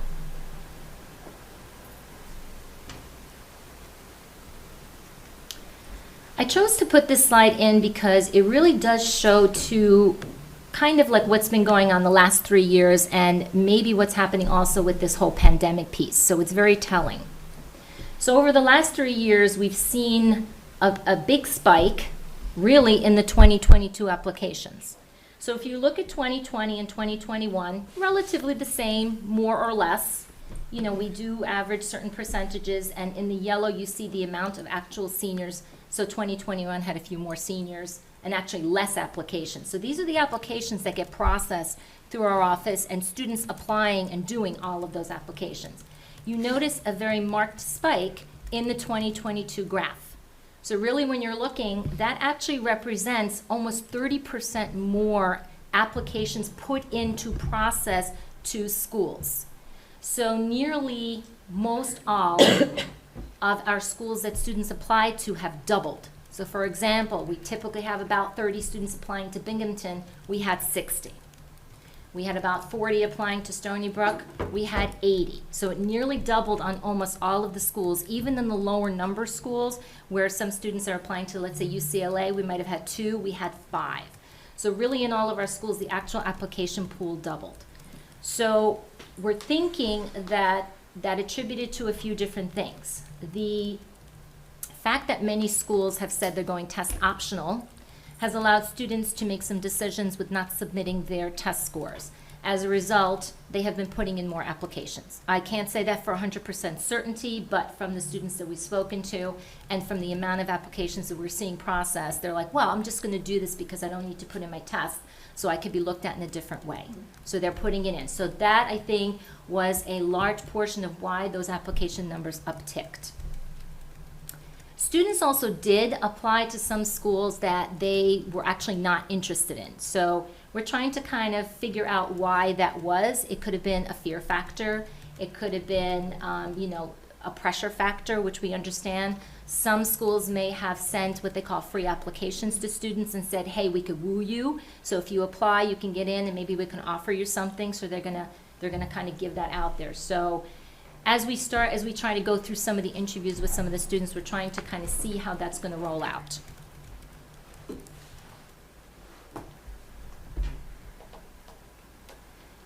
I chose to put this slide in because it really does show to kind of like what's been going on the last 3 years and maybe what's happening also with this whole pandemic piece. So it's very telling. So over the last 3 years, we've seen a big spike really in the 2022 applications. So if you look at 2020 and 2021, relatively the same, more or less. You know, we do average certain percentages, and in the yellow you see the amount of actual seniors. So 2021 had a few more seniors and actually less applications. So these are the applications that get processed through our office and students applying and doing all of those applications. You notice a very marked spike in the 2022 graph. So really when you're looking, that actually represents almost 30% more applications put into process to schools. So nearly most all of our schools that students apply to have doubled. So for example, we typically have about 30 students applying to Binghamton, we had 60. We had about 40 applying to Stony Brook, we had 80. So it nearly doubled on almost all of the schools, even in the lower number schools where some students are applying to, let's say UCLA, we might have had 2, we had 5. So really in all of our schools, the actual application pool doubled. So we're thinking that attributed to a few different things. The fact that many schools have said they're going test optional has allowed students to make some decisions with not submitting their test scores. As a result, they have been putting in more applications. I can't say that for 100% certainty, but from the students that we've spoken to and from the amount of applications that we're seeing processed, they're like, well, I'm just going to do this because I don't need to put in my test, so I could be looked at in a different way. So they're putting it in. So that, I think, was a large portion of why those application numbers upticked. Students also did apply to some schools that they were actually not interested in. So we're trying to kind of figure out why that was. It could have been a fear factor. It could have been, a pressure factor, which we understand. Some schools may have sent what they call free applications to students and said, hey, we could woo you. So if you apply, you can get in and maybe we can offer you something. So they're gonna kind of give that out there. So as we try to go through some of the interviews with some of the students, we're trying to kind of see how that's gonna roll out.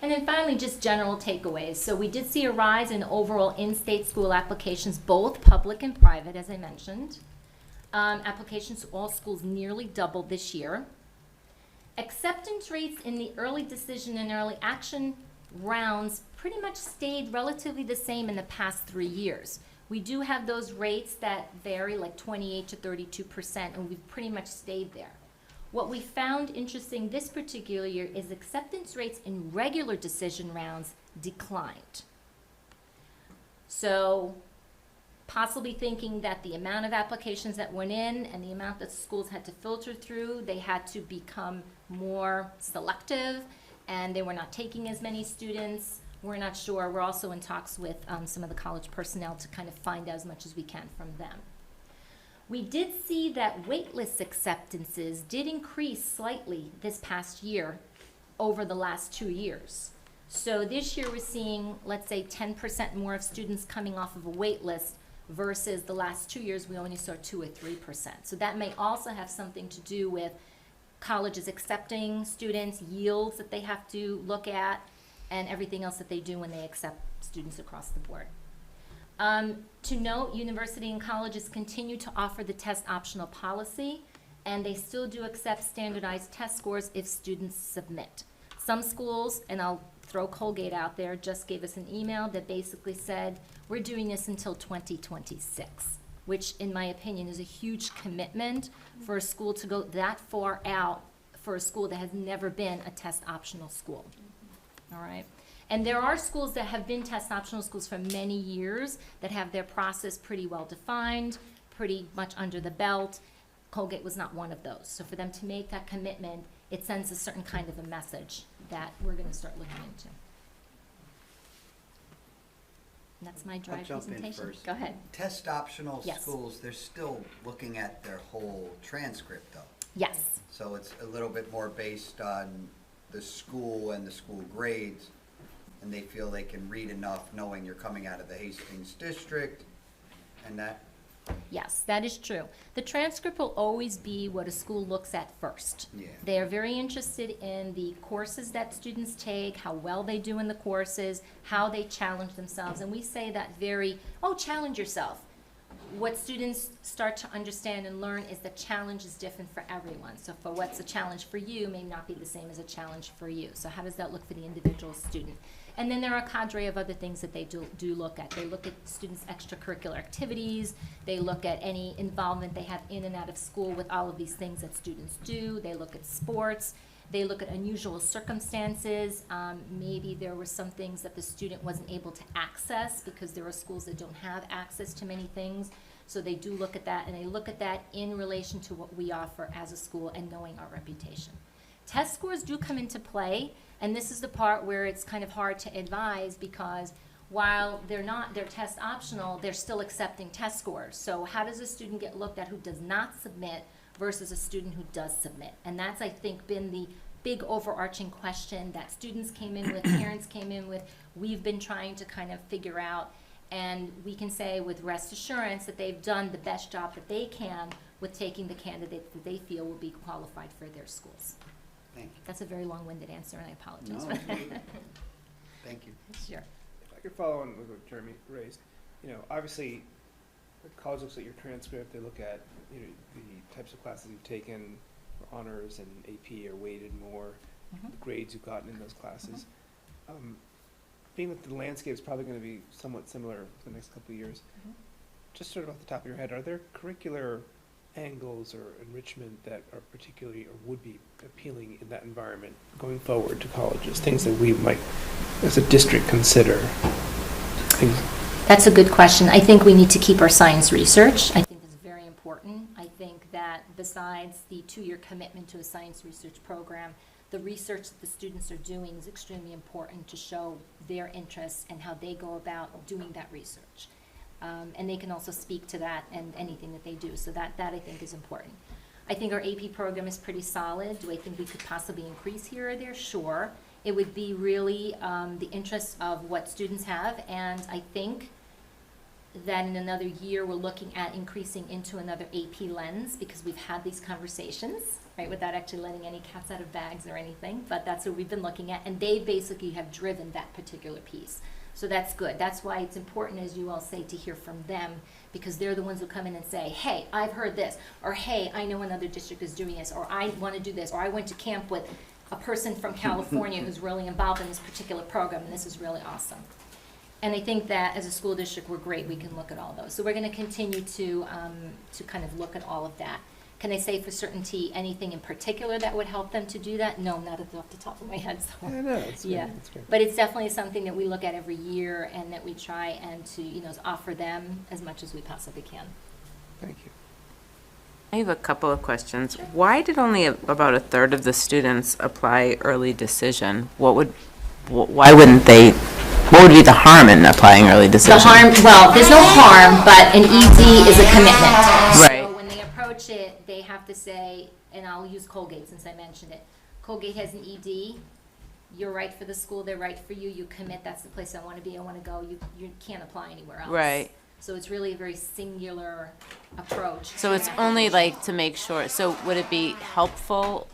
And then finally, just general takeaways. So we did see a rise in overall in-state school applications, both public and private, as I mentioned. Applications to all schools nearly doubled this year. Acceptance rates in the early decision and early action rounds pretty much stayed relatively the same in the past 3 years. We do have those rates that vary, like 28 to 32%, and we've pretty much stayed there. What we found interesting this particular year is acceptance rates in regular decision rounds declined. So possibly thinking that the amount of applications that went in and the amount that schools had to filter through, they had to become more selective, and they were not taking as many students. We're not sure. We're also in talks with some of the college personnel to kind of find out as much as we can from them. We did see that waitlist acceptances did increase slightly this past year over the last 2 years. So this year we're seeing, let's say, 10% more of students coming off of a waitlist versus the last 2 years we only saw 2 or 3%. So that may also have something to do with colleges accepting students, yields that they have to look at, and everything else that they do when they accept students across the board. To note, university and colleges continue to offer the test optional policy, and they still do accept standardized test scores if students submit. Some schools, and I'll throw Colgate out there, just gave us an email that basically said, we're doing this until 2026, which in my opinion is a huge commitment for a school to go that far out for a school that has never been a test optional school. All right. And there are schools that have been test optional schools for many years that have their process pretty well defined, pretty much under the belt. Colgate was not one of those. So for them to make that commitment, it sends a certain kind of a message that we're going to start looking into. And that's my dry I'll jump in presentation. first. Go ahead. Test optional Yes. schools, they're still looking at their whole transcript though. Yes. So it's a little bit more based on the school and the school grades, and they feel they can read enough knowing you're coming out of the Hastings district and that. Yes, that is true. The transcript will always be what a school looks at first. Yeah. They are very interested in the courses that students take, how well they do in the courses, how they challenge themselves. And we say that challenge yourself. What students start to understand and learn is that challenge is different for everyone. So for what's a challenge for you may not be the same as a challenge for you. So how does that look for the individual student? And then there are a cadre of other things that they do look at. They look at students' extracurricular activities. They look at any involvement they have in and out of school with all of these things that students do. They look at sports. They look at unusual circumstances. Maybe there were some things that the student wasn't able to access because there are schools that don't have access to many things. So they do look at that, and they look at that in relation to what we offer as a school and knowing our reputation. Test scores do come into play, and this is the part where it's kind of hard to advise because while they're test optional, they're still accepting test scores. So how does a student get looked at who does not submit versus a student who does submit? And that's, I think, been the big overarching question that students came in with, parents came in with, we've been trying to kind of figure out, and we can say with rest assurance that they've done the best job that they can with taking the candidates that they feel will be qualified for their schools. Thank you. That's a very long-winded answer, and I apologize No, for that. Thank you. Sure. If I could follow on with what Jeremy raised, obviously, the college looks at your transcript, they look at, the types of classes you've taken, for honors and AP are weighted more, the grades you've gotten in those classes. Being that the landscape is probably going to be somewhat similar for the next couple of years, just sort of off the top of your head, are there curricular angles or enrichment that are particularly or would be appealing in that environment going forward to colleges, things that we might, as a district, consider? That's a good question. I think we need to keep our science research. I think it's very important. I think that besides the 2-year commitment to a science research program, the research that the students are doing is extremely important to show their interests and how they go about doing that research. And they can also speak to that and anything that they do. So that I think is important. I think our AP program is pretty solid. Do I think we could possibly increase here or there? Sure. It would be really the interest of what students have. And I think that in another year we're looking at increasing into another AP lens because we've had these conversations, right, without actually letting any cats out of bags or anything. But that's what we've been looking at. And they basically have driven that particular piece. So that's good. That's why it's important, as you all say, to hear from them because they're the ones who come in and say, hey, I've heard this, or hey, I know another district is doing this, or I want to do this, or I went to camp with a person from California who's really involved in this particular program, and this is really awesome. And I think that as a school district, we're great, we can look at all those. So we're gonna continue to kind of look at all of that. Can I say for certainty anything in particular that would help them to do that? No, not off the top of my head, so. Yeah, no, it's Yeah, great, it's great. but it's definitely something that we look at every year and that we try and to, offer them as much as we possibly can. Thank you. I have a couple of questions. Why did only about a third of the students apply early decision? Why wouldn't they, what would be the harm in applying early decision? The harm, well, there's no harm, but an ED is a commitment. Right. So when they approach it, they have to say, and I'll use Colgate since I mentioned it. Colgate has an ED. You're right for the school, they're right for you. You commit, that's the place I want to be, I want to go. You can't apply anywhere else. Right. So it's really a very singular approach. So it's only like to make sure, so would it be helpful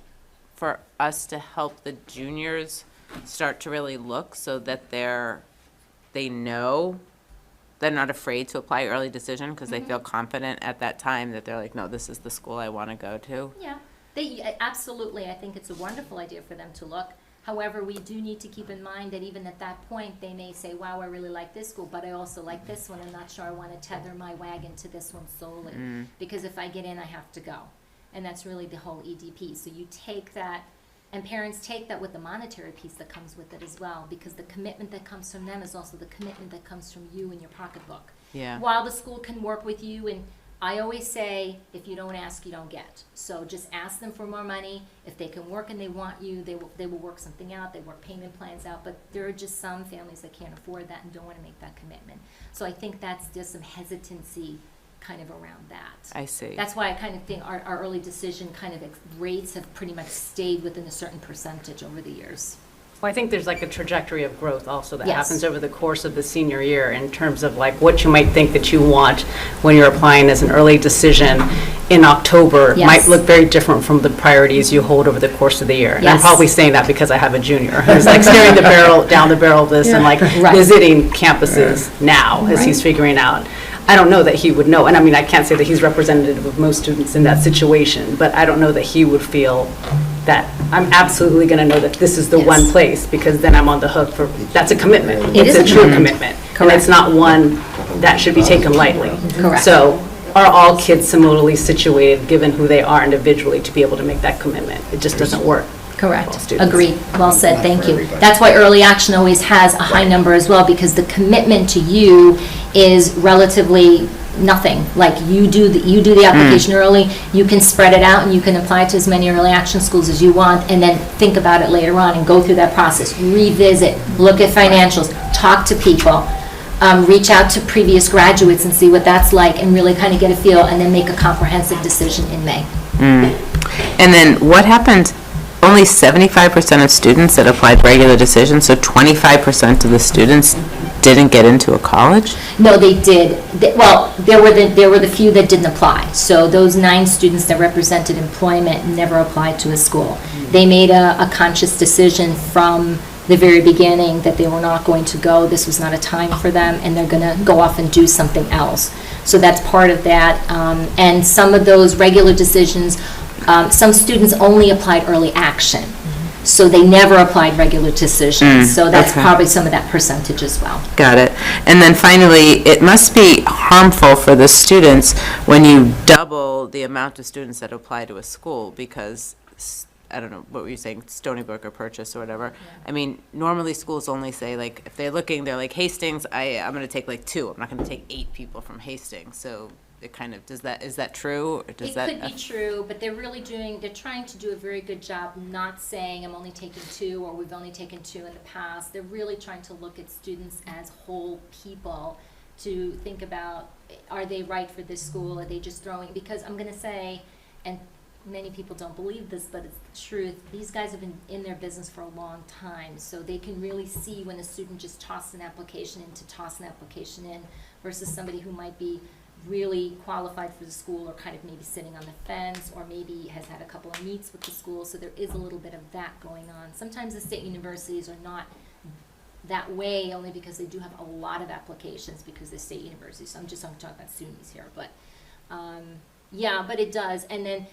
for us to help the juniors start to really look so that they know, they're not afraid to apply early decision because they feel confident at that time that they're like, no, this is the school I want to go to? Yeah, they, absolutely, I think it's a wonderful idea for them to look. However, we do need to keep in mind that even at that point, they may say, wow, I really like this school, but I also like this one. I'm not sure I want to tether my wagon to this one solely. Because if I get in, I have to go. And that's really the whole EDP. So you take that, and parents take that with the monetary piece that comes with it as well, because the commitment that comes from them is also the commitment that comes from you in your pocketbook. Yeah. While the school can work with you, and I always say, if you don't ask, you don't get. So just ask them for more money. If they can work and they want you, they will work something out. They work payment plans out. But there are just some families that can't afford that and don't want to make that commitment. So I think that's just some hesitancy kind of around that. I see. That's why I kind of think our early decision kind of rates have pretty much stayed within a certain percentage over the years. Well, I think there's like a trajectory of growth also that Yes. happens over the course of the senior year in terms of like what you might think that you want when you're applying as an early decision in October Yes. might look very different from the priorities you hold over the course of the year. And I'm Yes. probably saying that because I have a junior who's like staring down the barrel of this and like Right. visiting campuses now as he's figuring out. I don't know that he would know, and I mean, I can't say that he's representative of most students in that situation, but I don't know that he would feel that I'm absolutely going to know that this is the Yes. one place, because then I'm on the hook for, that's a commitment. It It's is a a true commitment. commitment. Correct. And it's not one that should be taken lightly. Correct. So are all kids similarly situated, given who they are individually, to be able to make that commitment? It just doesn't work. Correct. All students. Agreed. Well said. Thank you. That's why early action always has a high number as well, because the commitment to you is relatively nothing. Like you do the application early, you can spread it out and you can apply to as many early action schools as you want, and then think about it later on and go through that process. Revisit, look at financials, talk to people, reach out to previous graduates and see what that's like, and really kind of get a feel, and then make a comprehensive decision in May. And then what happened? Only 75% of students that applied regular decision, so 25% of the students didn't get into a college? No, they did. Well, there were the few that didn't apply. So those 9 students that represented employment never applied to a school. They made a conscious decision from the very beginning that they were not going to go. This was not a time for them, and they're going to go off and do something else. So that's part of that. And some of those regular decisions, some students only applied early action. So they never applied regular decisions. So that's okay. probably some of that percentage as well. Got it. And then finally, it must be harmful for the students when you double the amount of students that apply to a school, because, I don't know, what were you saying, Stony Brook or Purchase or whatever? I mean, normally schools only say, like, if they're looking, they're like, Hastings, I'm going to take like 2. I'm not going to take 8 people from Hastings. So it kind of, is that true? Or does It that could be true, but they're trying to do a very good job not saying I'm only taking 2 or we've only taken 2 in the past. They're really trying to look at students as whole people, to think about, are they right for this school? Are they just throwing, because I'm going to say, and many people don't believe this, but it's the truth, these guys have been in their business for a long time, so they can really see when a student just tosses an application in versus somebody who might be really qualified for the school, or kind of maybe sitting on the fence, or maybe has had a couple of meets with the school. So there is a little bit of that going on. Sometimes the state universities are not that way, only because they do have a lot of applications because they're state universities. So I'm talking about SUNYs here, but yeah, but it does. And then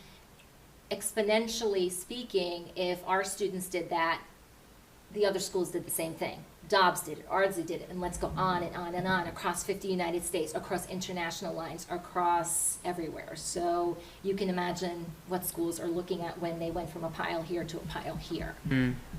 exponentially speaking, if our students did that, the other schools did the same thing. Dobbs did it, Ardsley did it, and let's go on and on and on across 50 United States, across international lines, across everywhere. So you can imagine what schools are looking at when they went from a pile here to a pile here.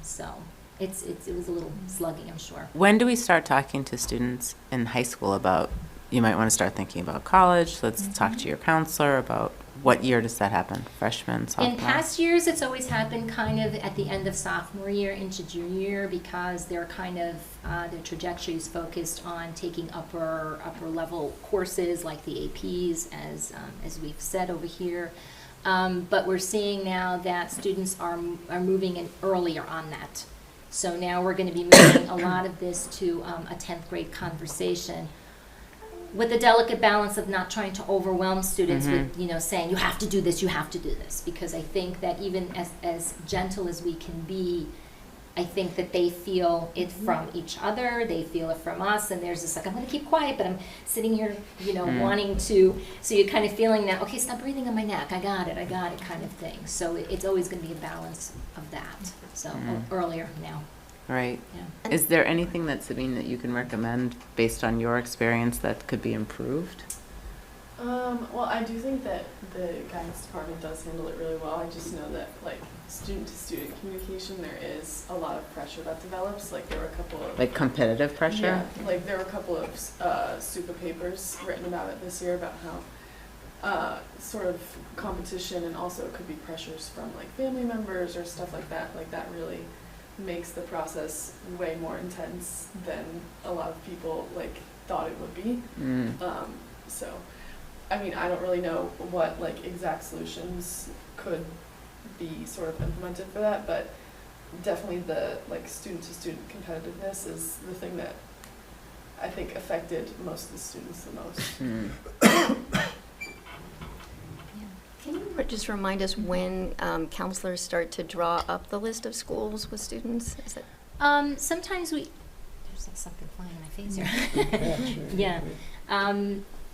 So it was a little sluggy, I'm sure. When do we start talking to students in high school about, you might want to start thinking about college, let's talk to your counselor about, what year does that happen? Freshman, sophomore? In past years, it's always happened kind of at the end of sophomore year into junior year, because they're kind of, their trajectory is focused on taking upper level courses like the APs, as we've said over here. But we're seeing now that students are moving in earlier on that. So now we're going to be moving a lot of this to a 10th grade conversation, with the delicate balance of not trying to overwhelm students with, saying, you have to do this, because I think that even as gentle as we can be, I think that they feel it from each other, they feel it from us, and there's this like, I'm gonna keep quiet, but I'm sitting here, wanting to, so you're kind of feeling that, okay, stop breathing on my neck, I got it kind of thing. So it's always gonna be a balance of that, so earlier now. Right. Yeah. Is there anything that, Sabine, that you can recommend based on your experience that could be improved? Well, I do think that the guidance department does handle it really well. I just know that, like, student-to-student communication, there is a lot of pressure that develops. Like, there were a couple of... Like competitive pressure? Yeah, like, there were a couple of super papers written about it this year about how sort of competition, and also it could be pressures from, like, family members or stuff like that. Like, that really makes the process way more intense than a lot of people, like, thought it would be. So, I mean, I don't really know what, like, exact solutions could be sort of implemented for that, but definitely the, like, student-to-student competitiveness is the thing that I think affected most of the students the most. Can you just remind us when counselors start to draw up the list of schools with students? Is it? Sometimes there's like something flying in my face here. Yeah.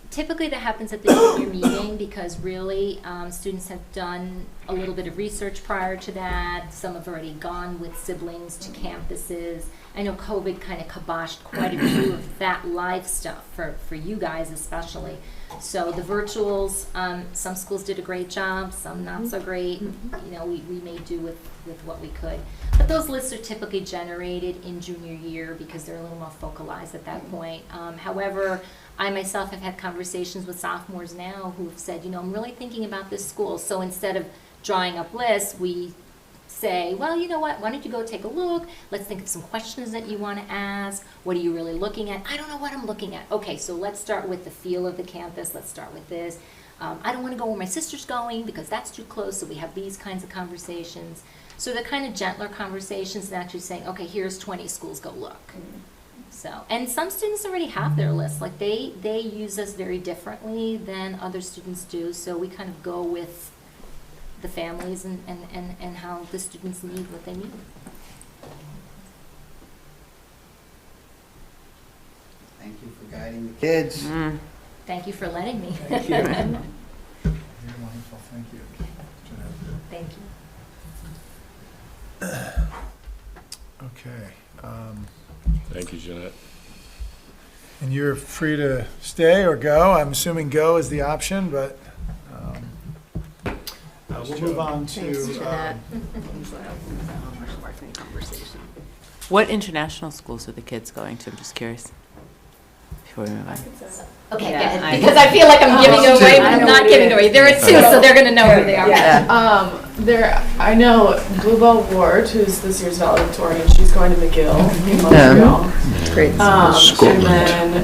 Typically that happens at the junior meeting, because really students have done a little bit of research prior to that. Some have already gone with siblings to campuses. I know COVID kind of kiboshed quite a few of that live stuff for you guys especially. So the virtuals, some schools did a great job, some not so great. We made do with what we could. But those lists are typically generated in junior year because they're a little more focalized at that point. However, I myself have had conversations with sophomores now who have said, I'm really thinking about this school. So instead of drawing up lists, we say, well, you know what, why don't you go take a look? Let's think of some questions that you want to ask. What are you really looking at? I don't know what I'm looking at. Okay, so let's start with the feel of the campus. Let's start with this. I don't want to go where my sister's going because that's too close, so we have these kinds of conversations. So they're kind of gentler conversations than actually saying, okay, here's 20 schools, go look. So, and some students already have their list. Like they use us very differently than other students do, so we kind of go with the families and how the students need what they need. Thank you for guiding the kids. Thank you for letting me. Thank you. You're wonderful, thank you. Thank you. Okay. Thank you, Jeanette. And you're free to stay or go. I'm assuming go is the option, but we'll move on to. What international schools are the kids going to? I'm just curious. Before we move on. Okay, Yeah, good. Because I feel like I'm giving away, but I'm not giving away. There are two, so they're going to know who they are. I know Bluebell Ward, who's this year's valedictorian, she's going to McGill in Montreal. Great. And then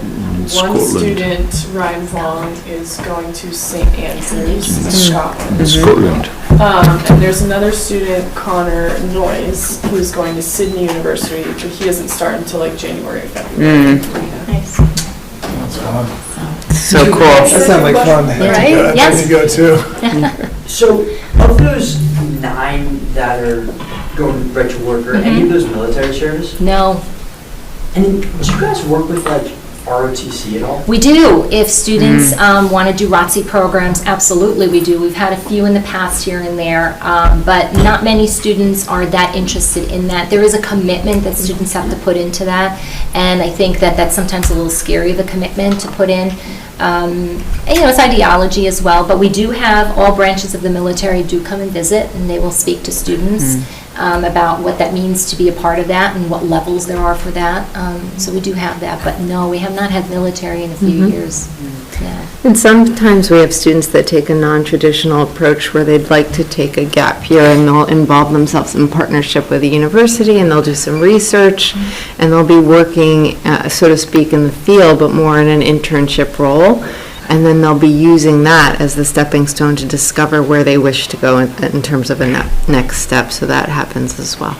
one student, Ryan Wong, is going to St. Andrews in Scotland. And there's another student, Connor Noyes, who's going to Sydney University, but he doesn't start until like January or February. Nice. That's fun. So cool. That sounds like fun. Right? Yes. To go too. So, of those 9 that are going right to work, are any of those military service? No. And do you guys work with, like, ROTC at all? We do. If students want to do ROTC programs, absolutely we do. We've had a few in the past here and there, but not many students are that interested in that. There is a commitment that students have to put into that, and I think that that's sometimes a little scary of a commitment to put in. And, it's ideology as well, but we do have all branches of the military do come and visit, and they will speak to students about what that means to be a part of that and what levels there are for that. So we do have that, but no, we have not had military in a few years. Yeah. And sometimes we have students that take a non-traditional approach where they'd like to take a gap year, and they'll involve themselves in partnership with a university, and they'll do some research, and they'll be working, so to speak, in the field, but more in an internship role. And then they'll be using that as the stepping stone to discover where they wish to go in terms of a next step. So that happens as well.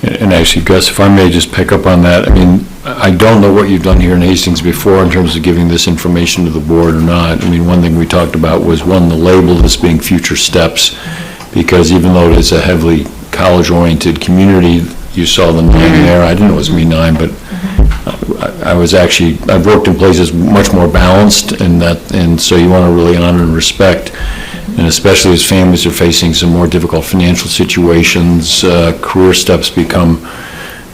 And actually, Gus, if I may just pick up on that, I mean, I don't know what you've done here in Hastings before in terms of giving this information to the board or not. I mean, one thing we talked about was, one, the label this being future steps, because even though it is a heavily college-oriented community, you saw the 9 there. I didn't know it was going to be 9, but I've worked in places much more balanced, and so you want to really honor and respect, and especially as families are facing some more difficult financial situations, career steps become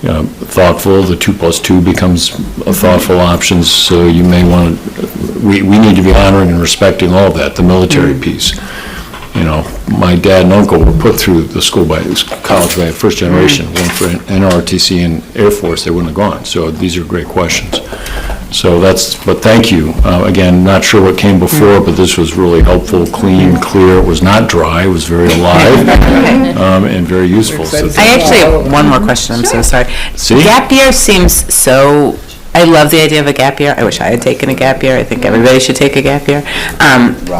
thoughtful. The 2+2 becomes a thoughtful option, so you may want to, we need to be honoring and respecting all of that, the military piece. My dad and uncle were put through the college by first generation. One for NRTC and Air Force, they wouldn't have gone. So these are great questions. So but thank you. Again, not sure what came before, but this was really helpful, clean, clear. It was not dry. It was very alive and very useful. So I actually have one more question. I'm so sorry. See? Gap year seems so, I love the idea of a gap year. I wish I had taken a gap year. I think everybody should take a gap year.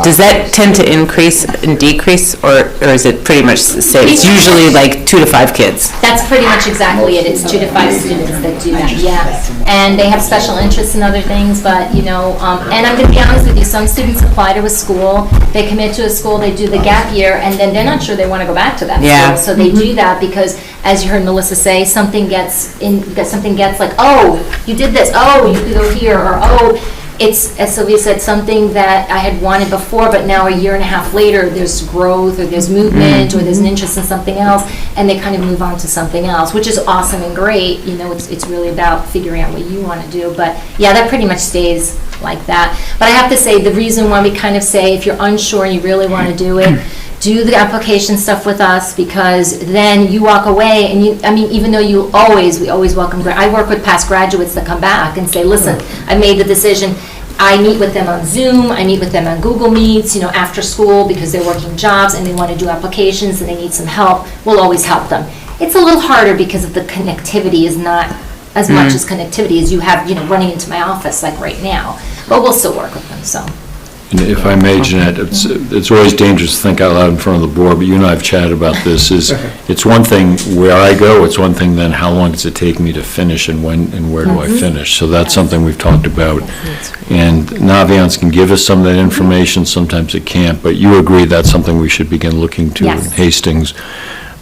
Does that tend to increase and decrease, or is it pretty much the same? It's usually like 2 to 5 kids. That's pretty much exactly it. It's 2 to 5 students that do that, yeah. And they have special interests in other things, but, and I'm going to be honest with you, some students apply to a school, they commit to a school, they do the gap year, and then they're not sure they want to go back to that school. So they do that because, as you heard Melissa say, something gets like, oh, you did this, oh, you could go here, or oh, it's, as Sylvia said, something that I had wanted before, but now a year and a half later, there's growth, or there's movement, or there's an interest in something else, and they kind of move on to something else, which is awesome and great. It's really about figuring out what you want to do. But yeah, that pretty much stays like that. But I have to say, the reason why we kind of say, if you're unsure and you really want to do it, do the application stuff with us, because then you walk away and even though we always welcome, I work with past graduates that come back and say, listen, I made the decision. I meet with them on Zoom, I meet with them on Google Meets, after school, because they're working jobs and they want to do applications and they need some help. We'll always help them. It's a little harder because of the connectivity is not as much as connectivity as you have, running into my office like right now. But we'll still work with them, so. And if I may, Jeanette, it's always dangerous to think out loud in front of the board, but you and I have chatted about this. It's one thing where I go, it's one thing then how long does it take me to finish, and when and where do I finish? So that's something we've talked about. And Naviance can give us some of that information, sometimes it can't, but you agree that's something we should begin looking to in Hastings,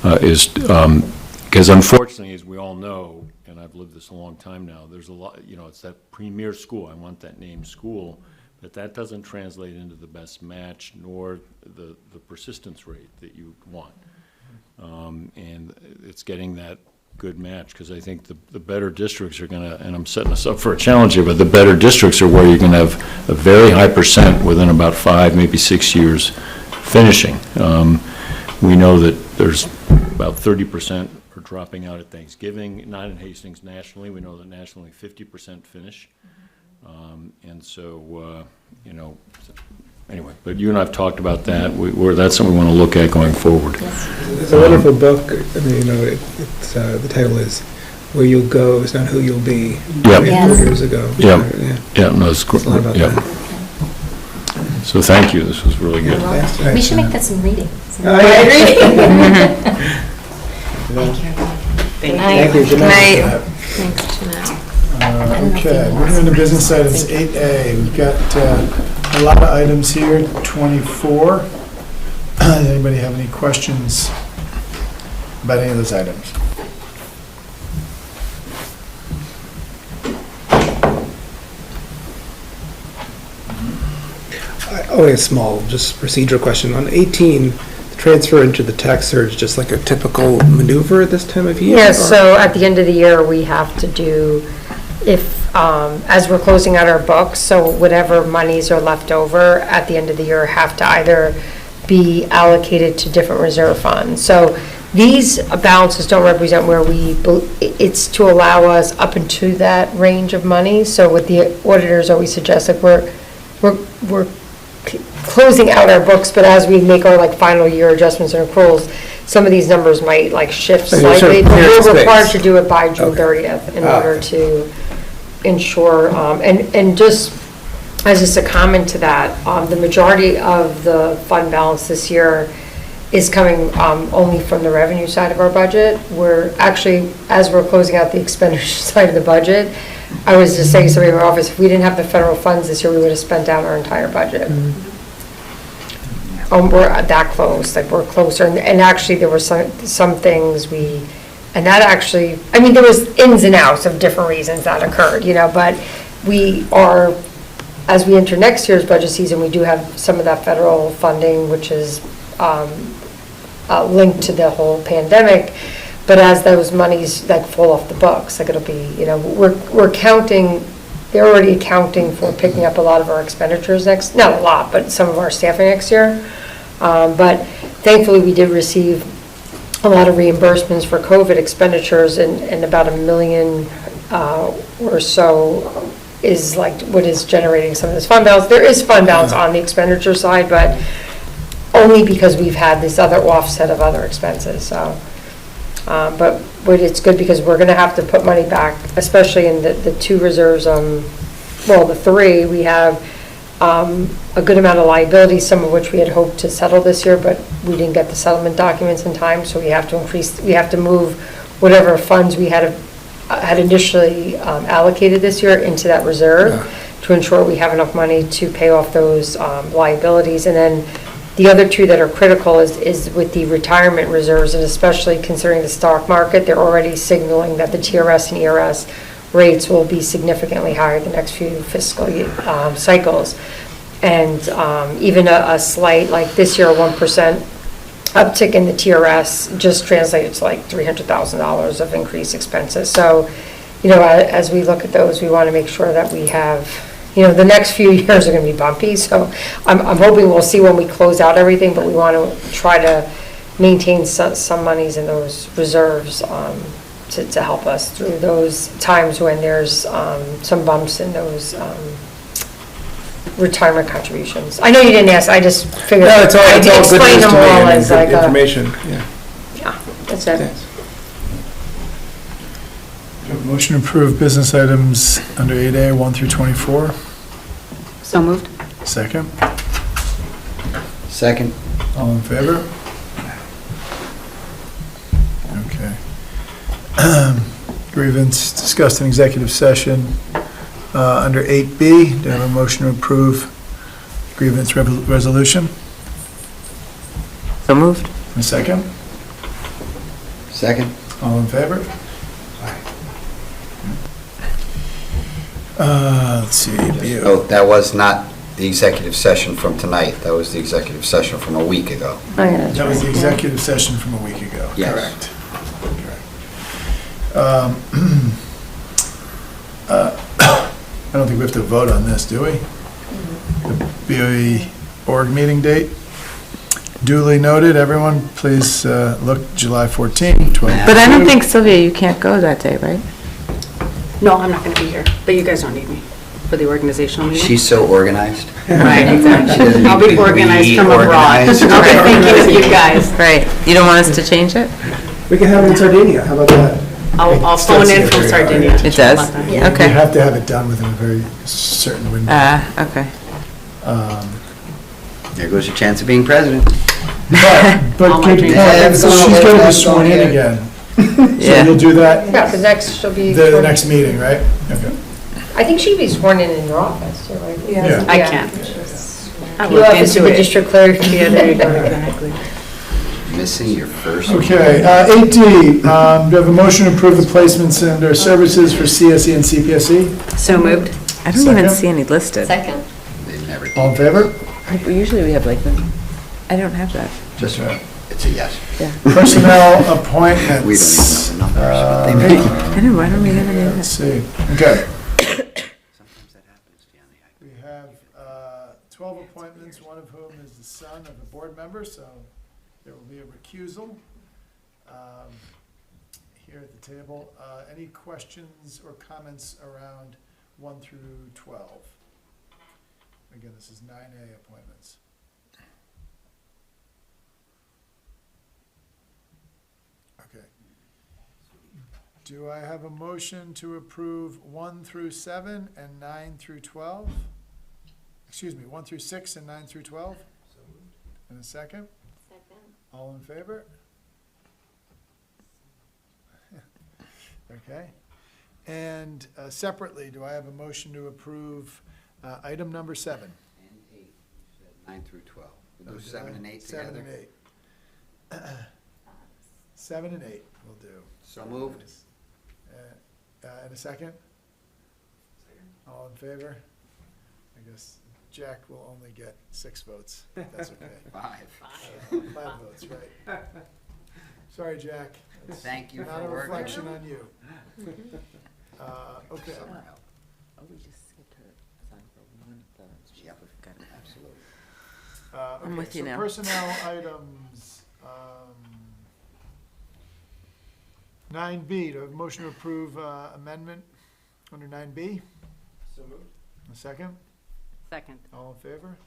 because unfortunately, as we all know, and I've lived this a long time now, there's a lot, it's that premier school, I want that name school, but that doesn't translate into the best match nor the persistence rate that you want. And it's getting that good match, because I think the better districts are going to, and I'm setting us up for a challenge here, but the better districts are where you're going to have a very high percent within about 5, maybe 6 years finishing. We know that there's about 30% are dropping out at Thanksgiving, not in Hastings nationally. We know that nationally 50% finish. And so, anyway, but you and I have talked about that. That's something we want to look at going forward. There's a wonderful book. The title is "Where You'll Go Is Not Who You'll Be." 4 years ago. No, it's great. So thank you. This was really good. We should make that some reading. Thank you. Good night. Thanks, Jeanette. Okay, moving into business items 8A. We've got a lot of items here, 24. Anybody have any questions about any of those items? only a small, just procedural question. On 18, the transfer into the tax surge, just like a typical maneuver at this time of year? Yes, or- so at the end of the year, we have to do, as we're closing out our books, so whatever monies are left over at the end of the year have to either be allocated to different reserve funds. So these balances don't represent where it's to allow us up into that range of money. So what the auditors always suggest, like we're closing out our books, but as we make our final year adjustments and accruals, some of these numbers might shift So you're sort slightly. of But clearing we're required space. to do it by June Okay. 30th in Ah, order okay. to ensure, and just as just a comment to that, the majority of the fund balance this year is coming only from the revenue side of our budget. We're actually, as we're closing out the expenditure side of the budget, I was just saying to somebody in my office, if we didn't have the federal funds this year, we would have spent down our entire budget. We're that close, we're closer, and actually there were some things and that actually, there was ins and outs of different reasons that occurred, but we are, as we enter next year's budget season, we do have some of that federal funding, which is linked to the whole pandemic, but as those monies fall off the books, it'll be, we're counting, they're already accounting for picking up a lot of our expenditures not a lot, but some of our staffing next year. But thankfully, we did receive a lot of reimbursements for COVID expenditures, and about $1 million or so is what is generating some of this fund balance. There is fund balance on the expenditure side, but only because we've had this other offset of other expenses, so. But it's good because we're gonna have to put money back, especially in the two reserves, the three. We have a good amount of liabilities, some of which we had hoped to settle this year, but we didn't get the settlement documents in time, so we have to move whatever funds we had initially allocated this year into that reserve to ensure we have enough money to pay off those liabilities. And then the other two that are critical is with the retirement reserves, and especially considering the stock market, they're already signaling that the TRS and ERS rates will be significantly higher the next few fiscal cycles. And even a slight, this year, 1% uptick in the TRS just translated to $300,000 of increased expenses. So, as we look at those, we want to make sure that we have, the next few years are going to be bumpy. So I'm hoping we'll see when we close out everything, but we want to try to maintain some monies in those reserves to help us through those times when there's some bumps in those retirement contributions. I know you didn't ask, I just figured No, it's all I'd good explain news them to me, all and as good a, information, yeah. yeah, that's it. Motion to approve business items under 8A, 1 through 24. So moved. Second. Second. All in favor? Okay. Grievance discussed in executive session. Under 8B, do I have a motion to approve grievance resolution? So moved. A second? Second. All in favor? Let's see, BOE. Oh, that was not the executive session from tonight. That was the executive session from a week ago. That was the executive session from a week ago. Yes. Correct. I don't think we have to vote on this, do we? The BOE org meeting date? Duly noted, everyone, please look July 14, 12. But I don't think, Sylvia, you can't go that day, right? No, I'm not going to be here, but you guys don't need me for the organizational meeting. She's so organized. Right, exactly. I'll be organized from abroad. Reorganized. Okay, thinking of you guys. Right. You don't want us to change it? We can have it in Sardinia, how about that? I'll phone in from Sardinia. It does? You Okay. have to have it done within a very certain window. Okay. There goes your chance of being president. But All my dreams. she's going to be sworn in again. So Yeah. you'll do that, Yeah, the next, she'll be. the next meeting, right? Okay. I think she'd be sworn in your office, too, right? Yeah. I can't. I Your looked office of into the it. district clerk, yeah, there you go. Exactly. Missing your first. Okay, 8D, do I have a motion to approve the placements under services for CSE and CPSE? So moved. I don't even Second. see any listed. Second? They never All in favor? Usually we have like, I don't have that. Just, it's a yes. Yeah. Personnel appointments. We don't even know the numbers, but they may. I know, why don't we have any of Let's that? see. Okay. Sometimes that happens, Stanley. We have 12 appointments, one of whom is the son of a board member, so there will be a recusal here at the table. Any questions or comments around 1 through 12? Again, this is 9A appointments. Okay. Do I have a motion to approve 1 through 7 and 9 through 12? Excuse me, 1 through 6 and 9 through 12? And a second? Second. All in favor? Okay. And separately, do I have a motion to approve item number 7? And 8, you said 9 through 12. We'll do Okay. 7 and 8 together. 7 and 8. 7 and 8 will do. So moved. And a second? All in favor? I guess Jack will only get 6 votes. That's okay. 5. 5 votes, right. Sorry, Jack. That's Thank you not for a working. reflection on you. Okay. Summer help. Oh, we just skipped her son for one of the. Yep, absolutely. I'm Okay, with you so now. personnel items, 9B, do I have a motion to approve amendment under 9B? So moved. A second? Second. All in favor?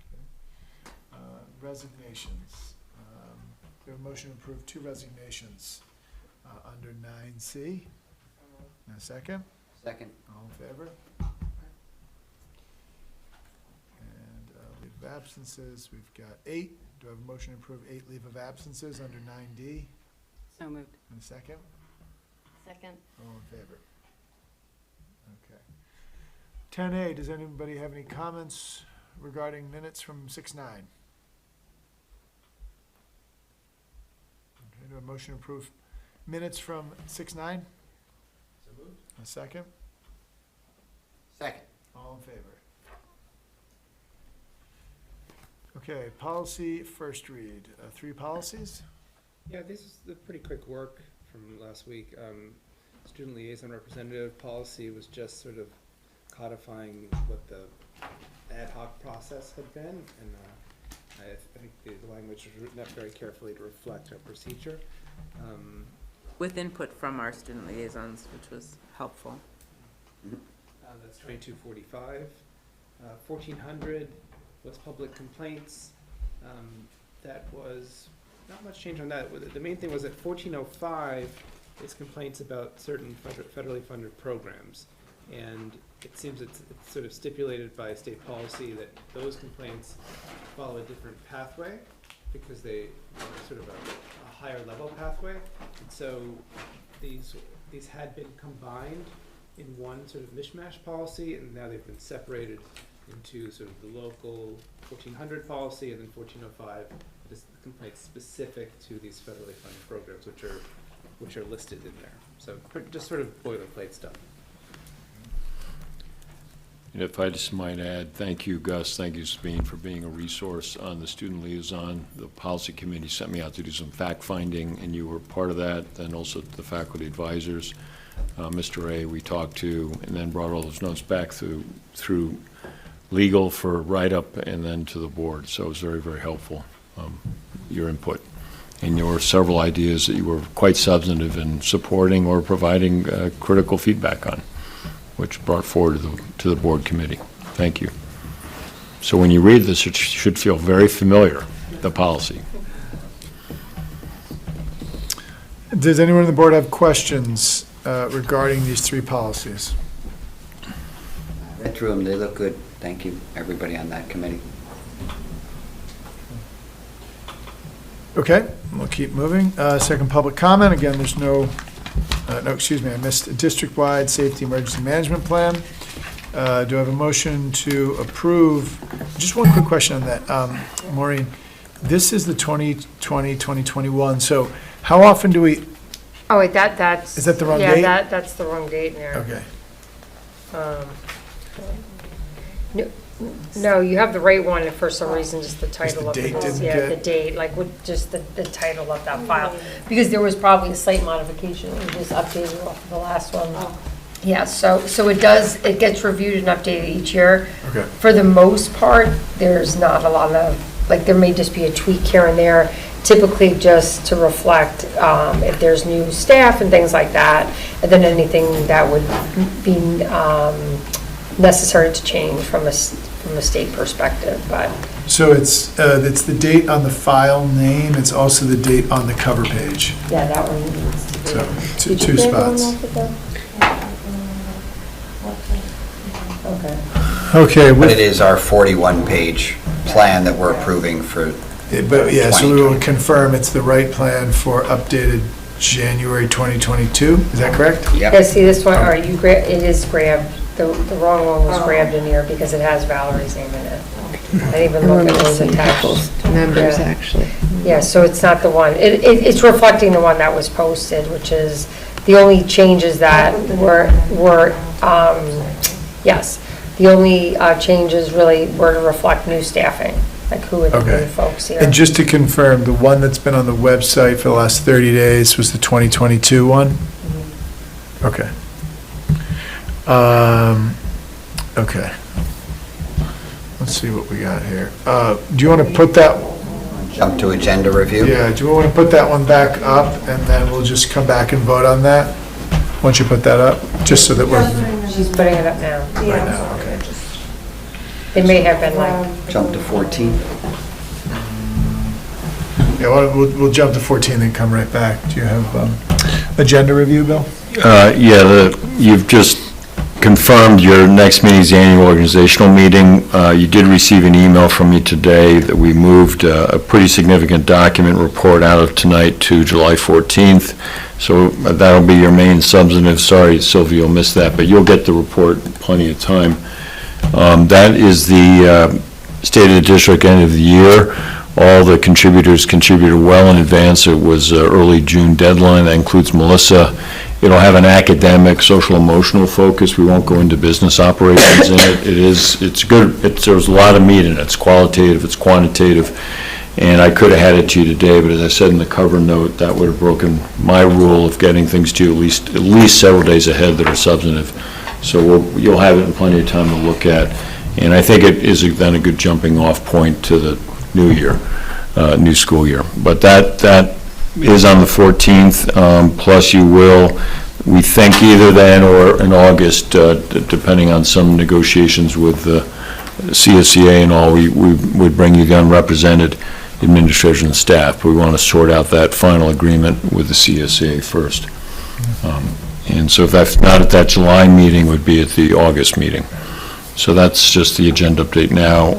Okay. Resignations. We have a motion to approve 2 resignations under 9C. And a second? Second. All in favor? And leave of absences, we've got 8. Do I have a motion to approve 8 leave of absences under 9D? So moved. And a second? Second. All in favor? Okay. 10A, does anybody have any comments regarding minutes from 6-9? Okay, do I have a motion to approve minutes from 6-9? So moved. A second? Second. All in favor? Okay, policy first read. 3 policies? Yeah, this is the pretty quick work from last week. Student liaison representative policy was just sort of codifying what the ad hoc process had been, and I think the language was written up very carefully to reflect our procedure. With input from our student liaisons, which was helpful. That's 2245. 1400 was public complaints. That was not much change on that. The main thing was that 1405 is complaints about certain federally funded programs. And it seems it's sort of stipulated by state policy that those complaints follow a different pathway because they are sort of a higher level pathway. And so these had been combined in one sort of mishmash policy, and now they've been separated into sort of the local 1400 policy and then 1405 is complaints specific to these federally funded programs, which are listed in there. So just sort of boilerplate stuff. And if I just might add, thank you, Gus, thank you, Sabine, for being a resource on the student liaison. The policy committee sent me out to do some fact-finding, and you were part of that, and also the faculty advisors. Mr. A, we talked to, and then brought all those notes back through legal for write-up and then to the board. So it was very, very helpful, your input. And your several ideas that you were quite substantive in supporting or providing critical feedback on, which brought forward to the board committee. Thank you. So when you read this, it should feel very familiar, the policy. Does anyone on the board have questions regarding these 3 policies? Read through them, they look good. Thank you, everybody on that committee. Okay, we'll keep moving. Second public comment. Again, there's no, excuse me, I missed district-wide safety emergency management plan. Do I have a motion to approve? Just one quick question on that. Maureen, this is the 2020-2021, so how often do we, Oh, wait, that's. Is that the wrong date? Yeah, that's the wrong date in there. okay. No, No, you have the right one, and for some reason, just the title the of date it is, didn't yeah, get- the date, like, with just the title of that file. Because there was probably a slight modification, we just updated off of the last one. Yeah, so it gets reviewed and updated each year. Okay. For the most part, there's not a lot of, like, there may just be a tweak here and there, typically just to reflect if there's new staff and things like that, and then anything that would be necessary to change from a state perspective, but. So it's the date on the file name, it's also the date on the cover page. Yeah, that one needs to be. So, Did you two grab one spots. off of the- Okay. Okay, But it is our 41-page plan that we're approving for. but yeah, so we will confirm it's the right plan for updated January 2022, is that correct? Yep. Yeah, see this one, all right, it is grabbed, the wrong one was grabbed in here because it has Valerie's name in it. I didn't even look at those attached. Numbers, Yeah. actually. Yeah, so it's not the one, it's reflecting the one that was posted, which is, the only changes that were, yes, the only changes really were to reflect new staffing, like who are the new Okay. folks here. And just to confirm, the one that's been on the website for the last 30 days was the 2022 one? Okay. Okay. Let's see what we got here. Do you want to put that, Jump to agenda review? yeah, do you want to put that one back up, and then we'll just come back and vote on that? Once you put that up, just so that we're, She's putting it up now. right now, okay. They may have been like, Jump to 14. Yeah, we'll jump to 14 and come right back. Do you have agenda review, Bill? You've just confirmed your next meeting's the annual organizational meeting. You did receive an email from me today that we moved a pretty significant document report out of tonight to July 14th. So that'll be your main substantive. Sorry, Sylvia, you'll miss that, but you'll get the report in plenty of time. That is the State of the District end of the year. All the contributors contributed well in advance. It was early June deadline. That includes Melissa. It'll have an academic, social, emotional focus. We won't go into business operations in it. It's good. There's a lot of meat in it. It's qualitative, it's quantitative. And I could have had it to you today, but as I said in the cover note, that would have broken my rule of getting things to you at least several days ahead that are substantive. So you'll have it in plenty of time to look at. And I think it is then a good jumping off point to the new year, new school year. But that is on the 14th, plus you will, we think either then or in August, depending on some negotiations with the CSEA and all, we would bring you the unrepresented administration and staff. But we want to sort out that final agreement with the CSEA first. And so if that's not at that July meeting, would be at the August meeting. So that's just the agenda update now.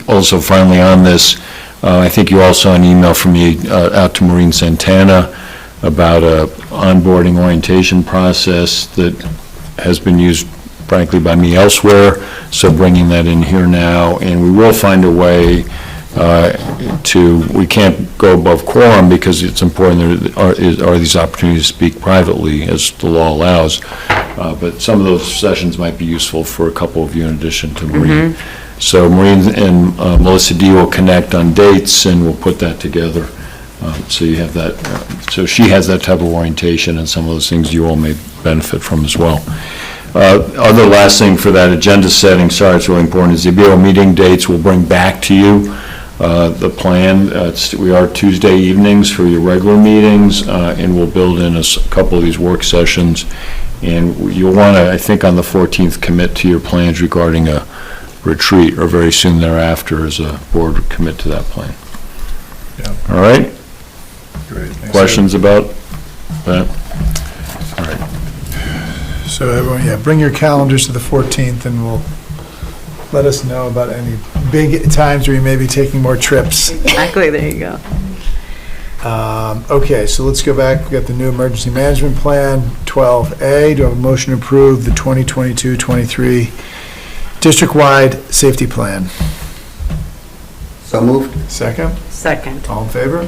Also, finally on this, I think you all saw an email from me out to Maureen Santana about a onboarding orientation process that has been used, frankly, by me elsewhere, so bringing that in here now. And we will find a way we can't go above quorum because it's important there are these opportunities to speak privately as the law allows. But some of those sessions might be useful for a couple of you in addition to Maureen. So Maureen and Melissa D will connect on dates and we'll put that together. So you have that, so she has that type of orientation and some of those things you all may benefit from as well. Other last thing for that agenda setting, sorry, it's really important, is the BOE meeting dates we'll bring back to you. The plan, we are Tuesday evenings for your regular meetings, and we'll build in a couple of these work sessions. And you'll want to, I think on the 14th, commit to your plans regarding a retreat, or very soon thereafter as a board commit to that plan. Yeah. All right? Great. Thanks. Questions about that? All right. So everyone, yeah, bring your calendars to the 14th and we'll let us know about any big times where you may be taking more trips. Exactly, there you go. Okay, so let's go back. We've got the new emergency management plan, 12A. Do I have a motion to approve the 2022-23 district-wide safety plan? So moved. Second? Second. All in favor?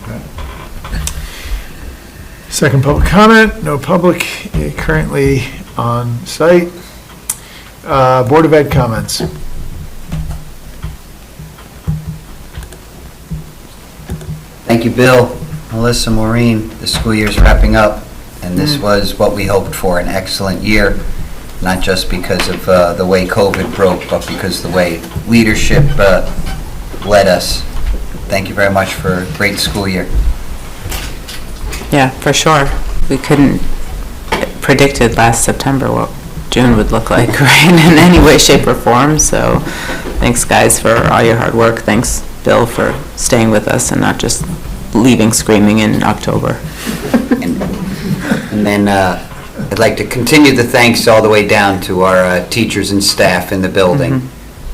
Okay. Second public comment, no public currently on site. Board of Ed comments. Thank you, Bill, Melissa, Maureen. The school year's wrapping up, and this was what we hoped for, an excellent year, not just because of the way COVID broke, but because the way leadership led us. Thank you very much for a great school year. Yeah, for sure. We couldn't predicted last September what June would look like, right, in any way, shape, or form. So thanks, guys, for all your hard work. Thanks, Bill, for staying with us and not just leaving screaming in October. And then I'd like to continue the thanks all the way down to our teachers and staff in the building.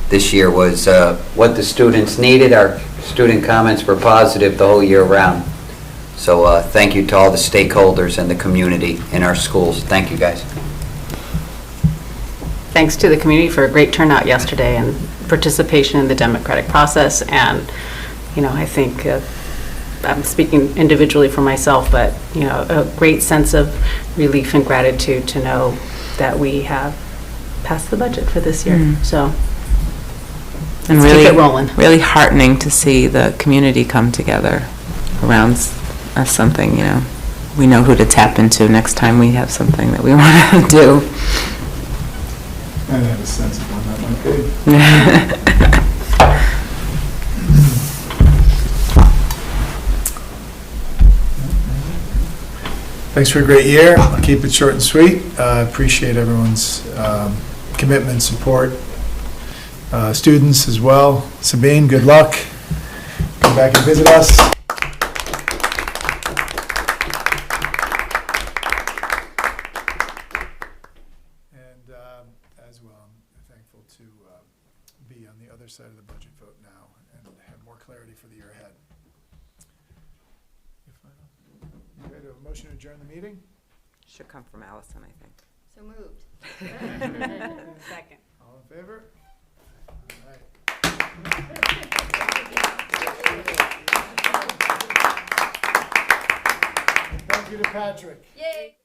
This year was what the students needed. Our student comments were positive the whole year round. So thank you to all the stakeholders and the community in our schools. Thank you, guys. Thanks to the community for a great turnout yesterday and participation in the democratic process. And, you know, I think I'm speaking individually for myself, but, you know, a great sense of relief and gratitude to know that we have passed the budget for this year. So And let's really, keep it rolling. really heartening to see the community come together around something, you know. We know who to tap into next time we have something that we want to do. I have a sense of when that might be. Thanks for a great year. I'll keep it short and sweet. Appreciate everyone's commitment, support. Students as well. Sabine, good luck. Come back and visit us. And as well, I'm thankful to be on the other side of the budget vote now and have more clarity for the year ahead. You ready to have a motion to adjourn the meeting? Should come from Allison, I think. So moved. Second. All in favor? All right. Thank you to Patrick. Yay.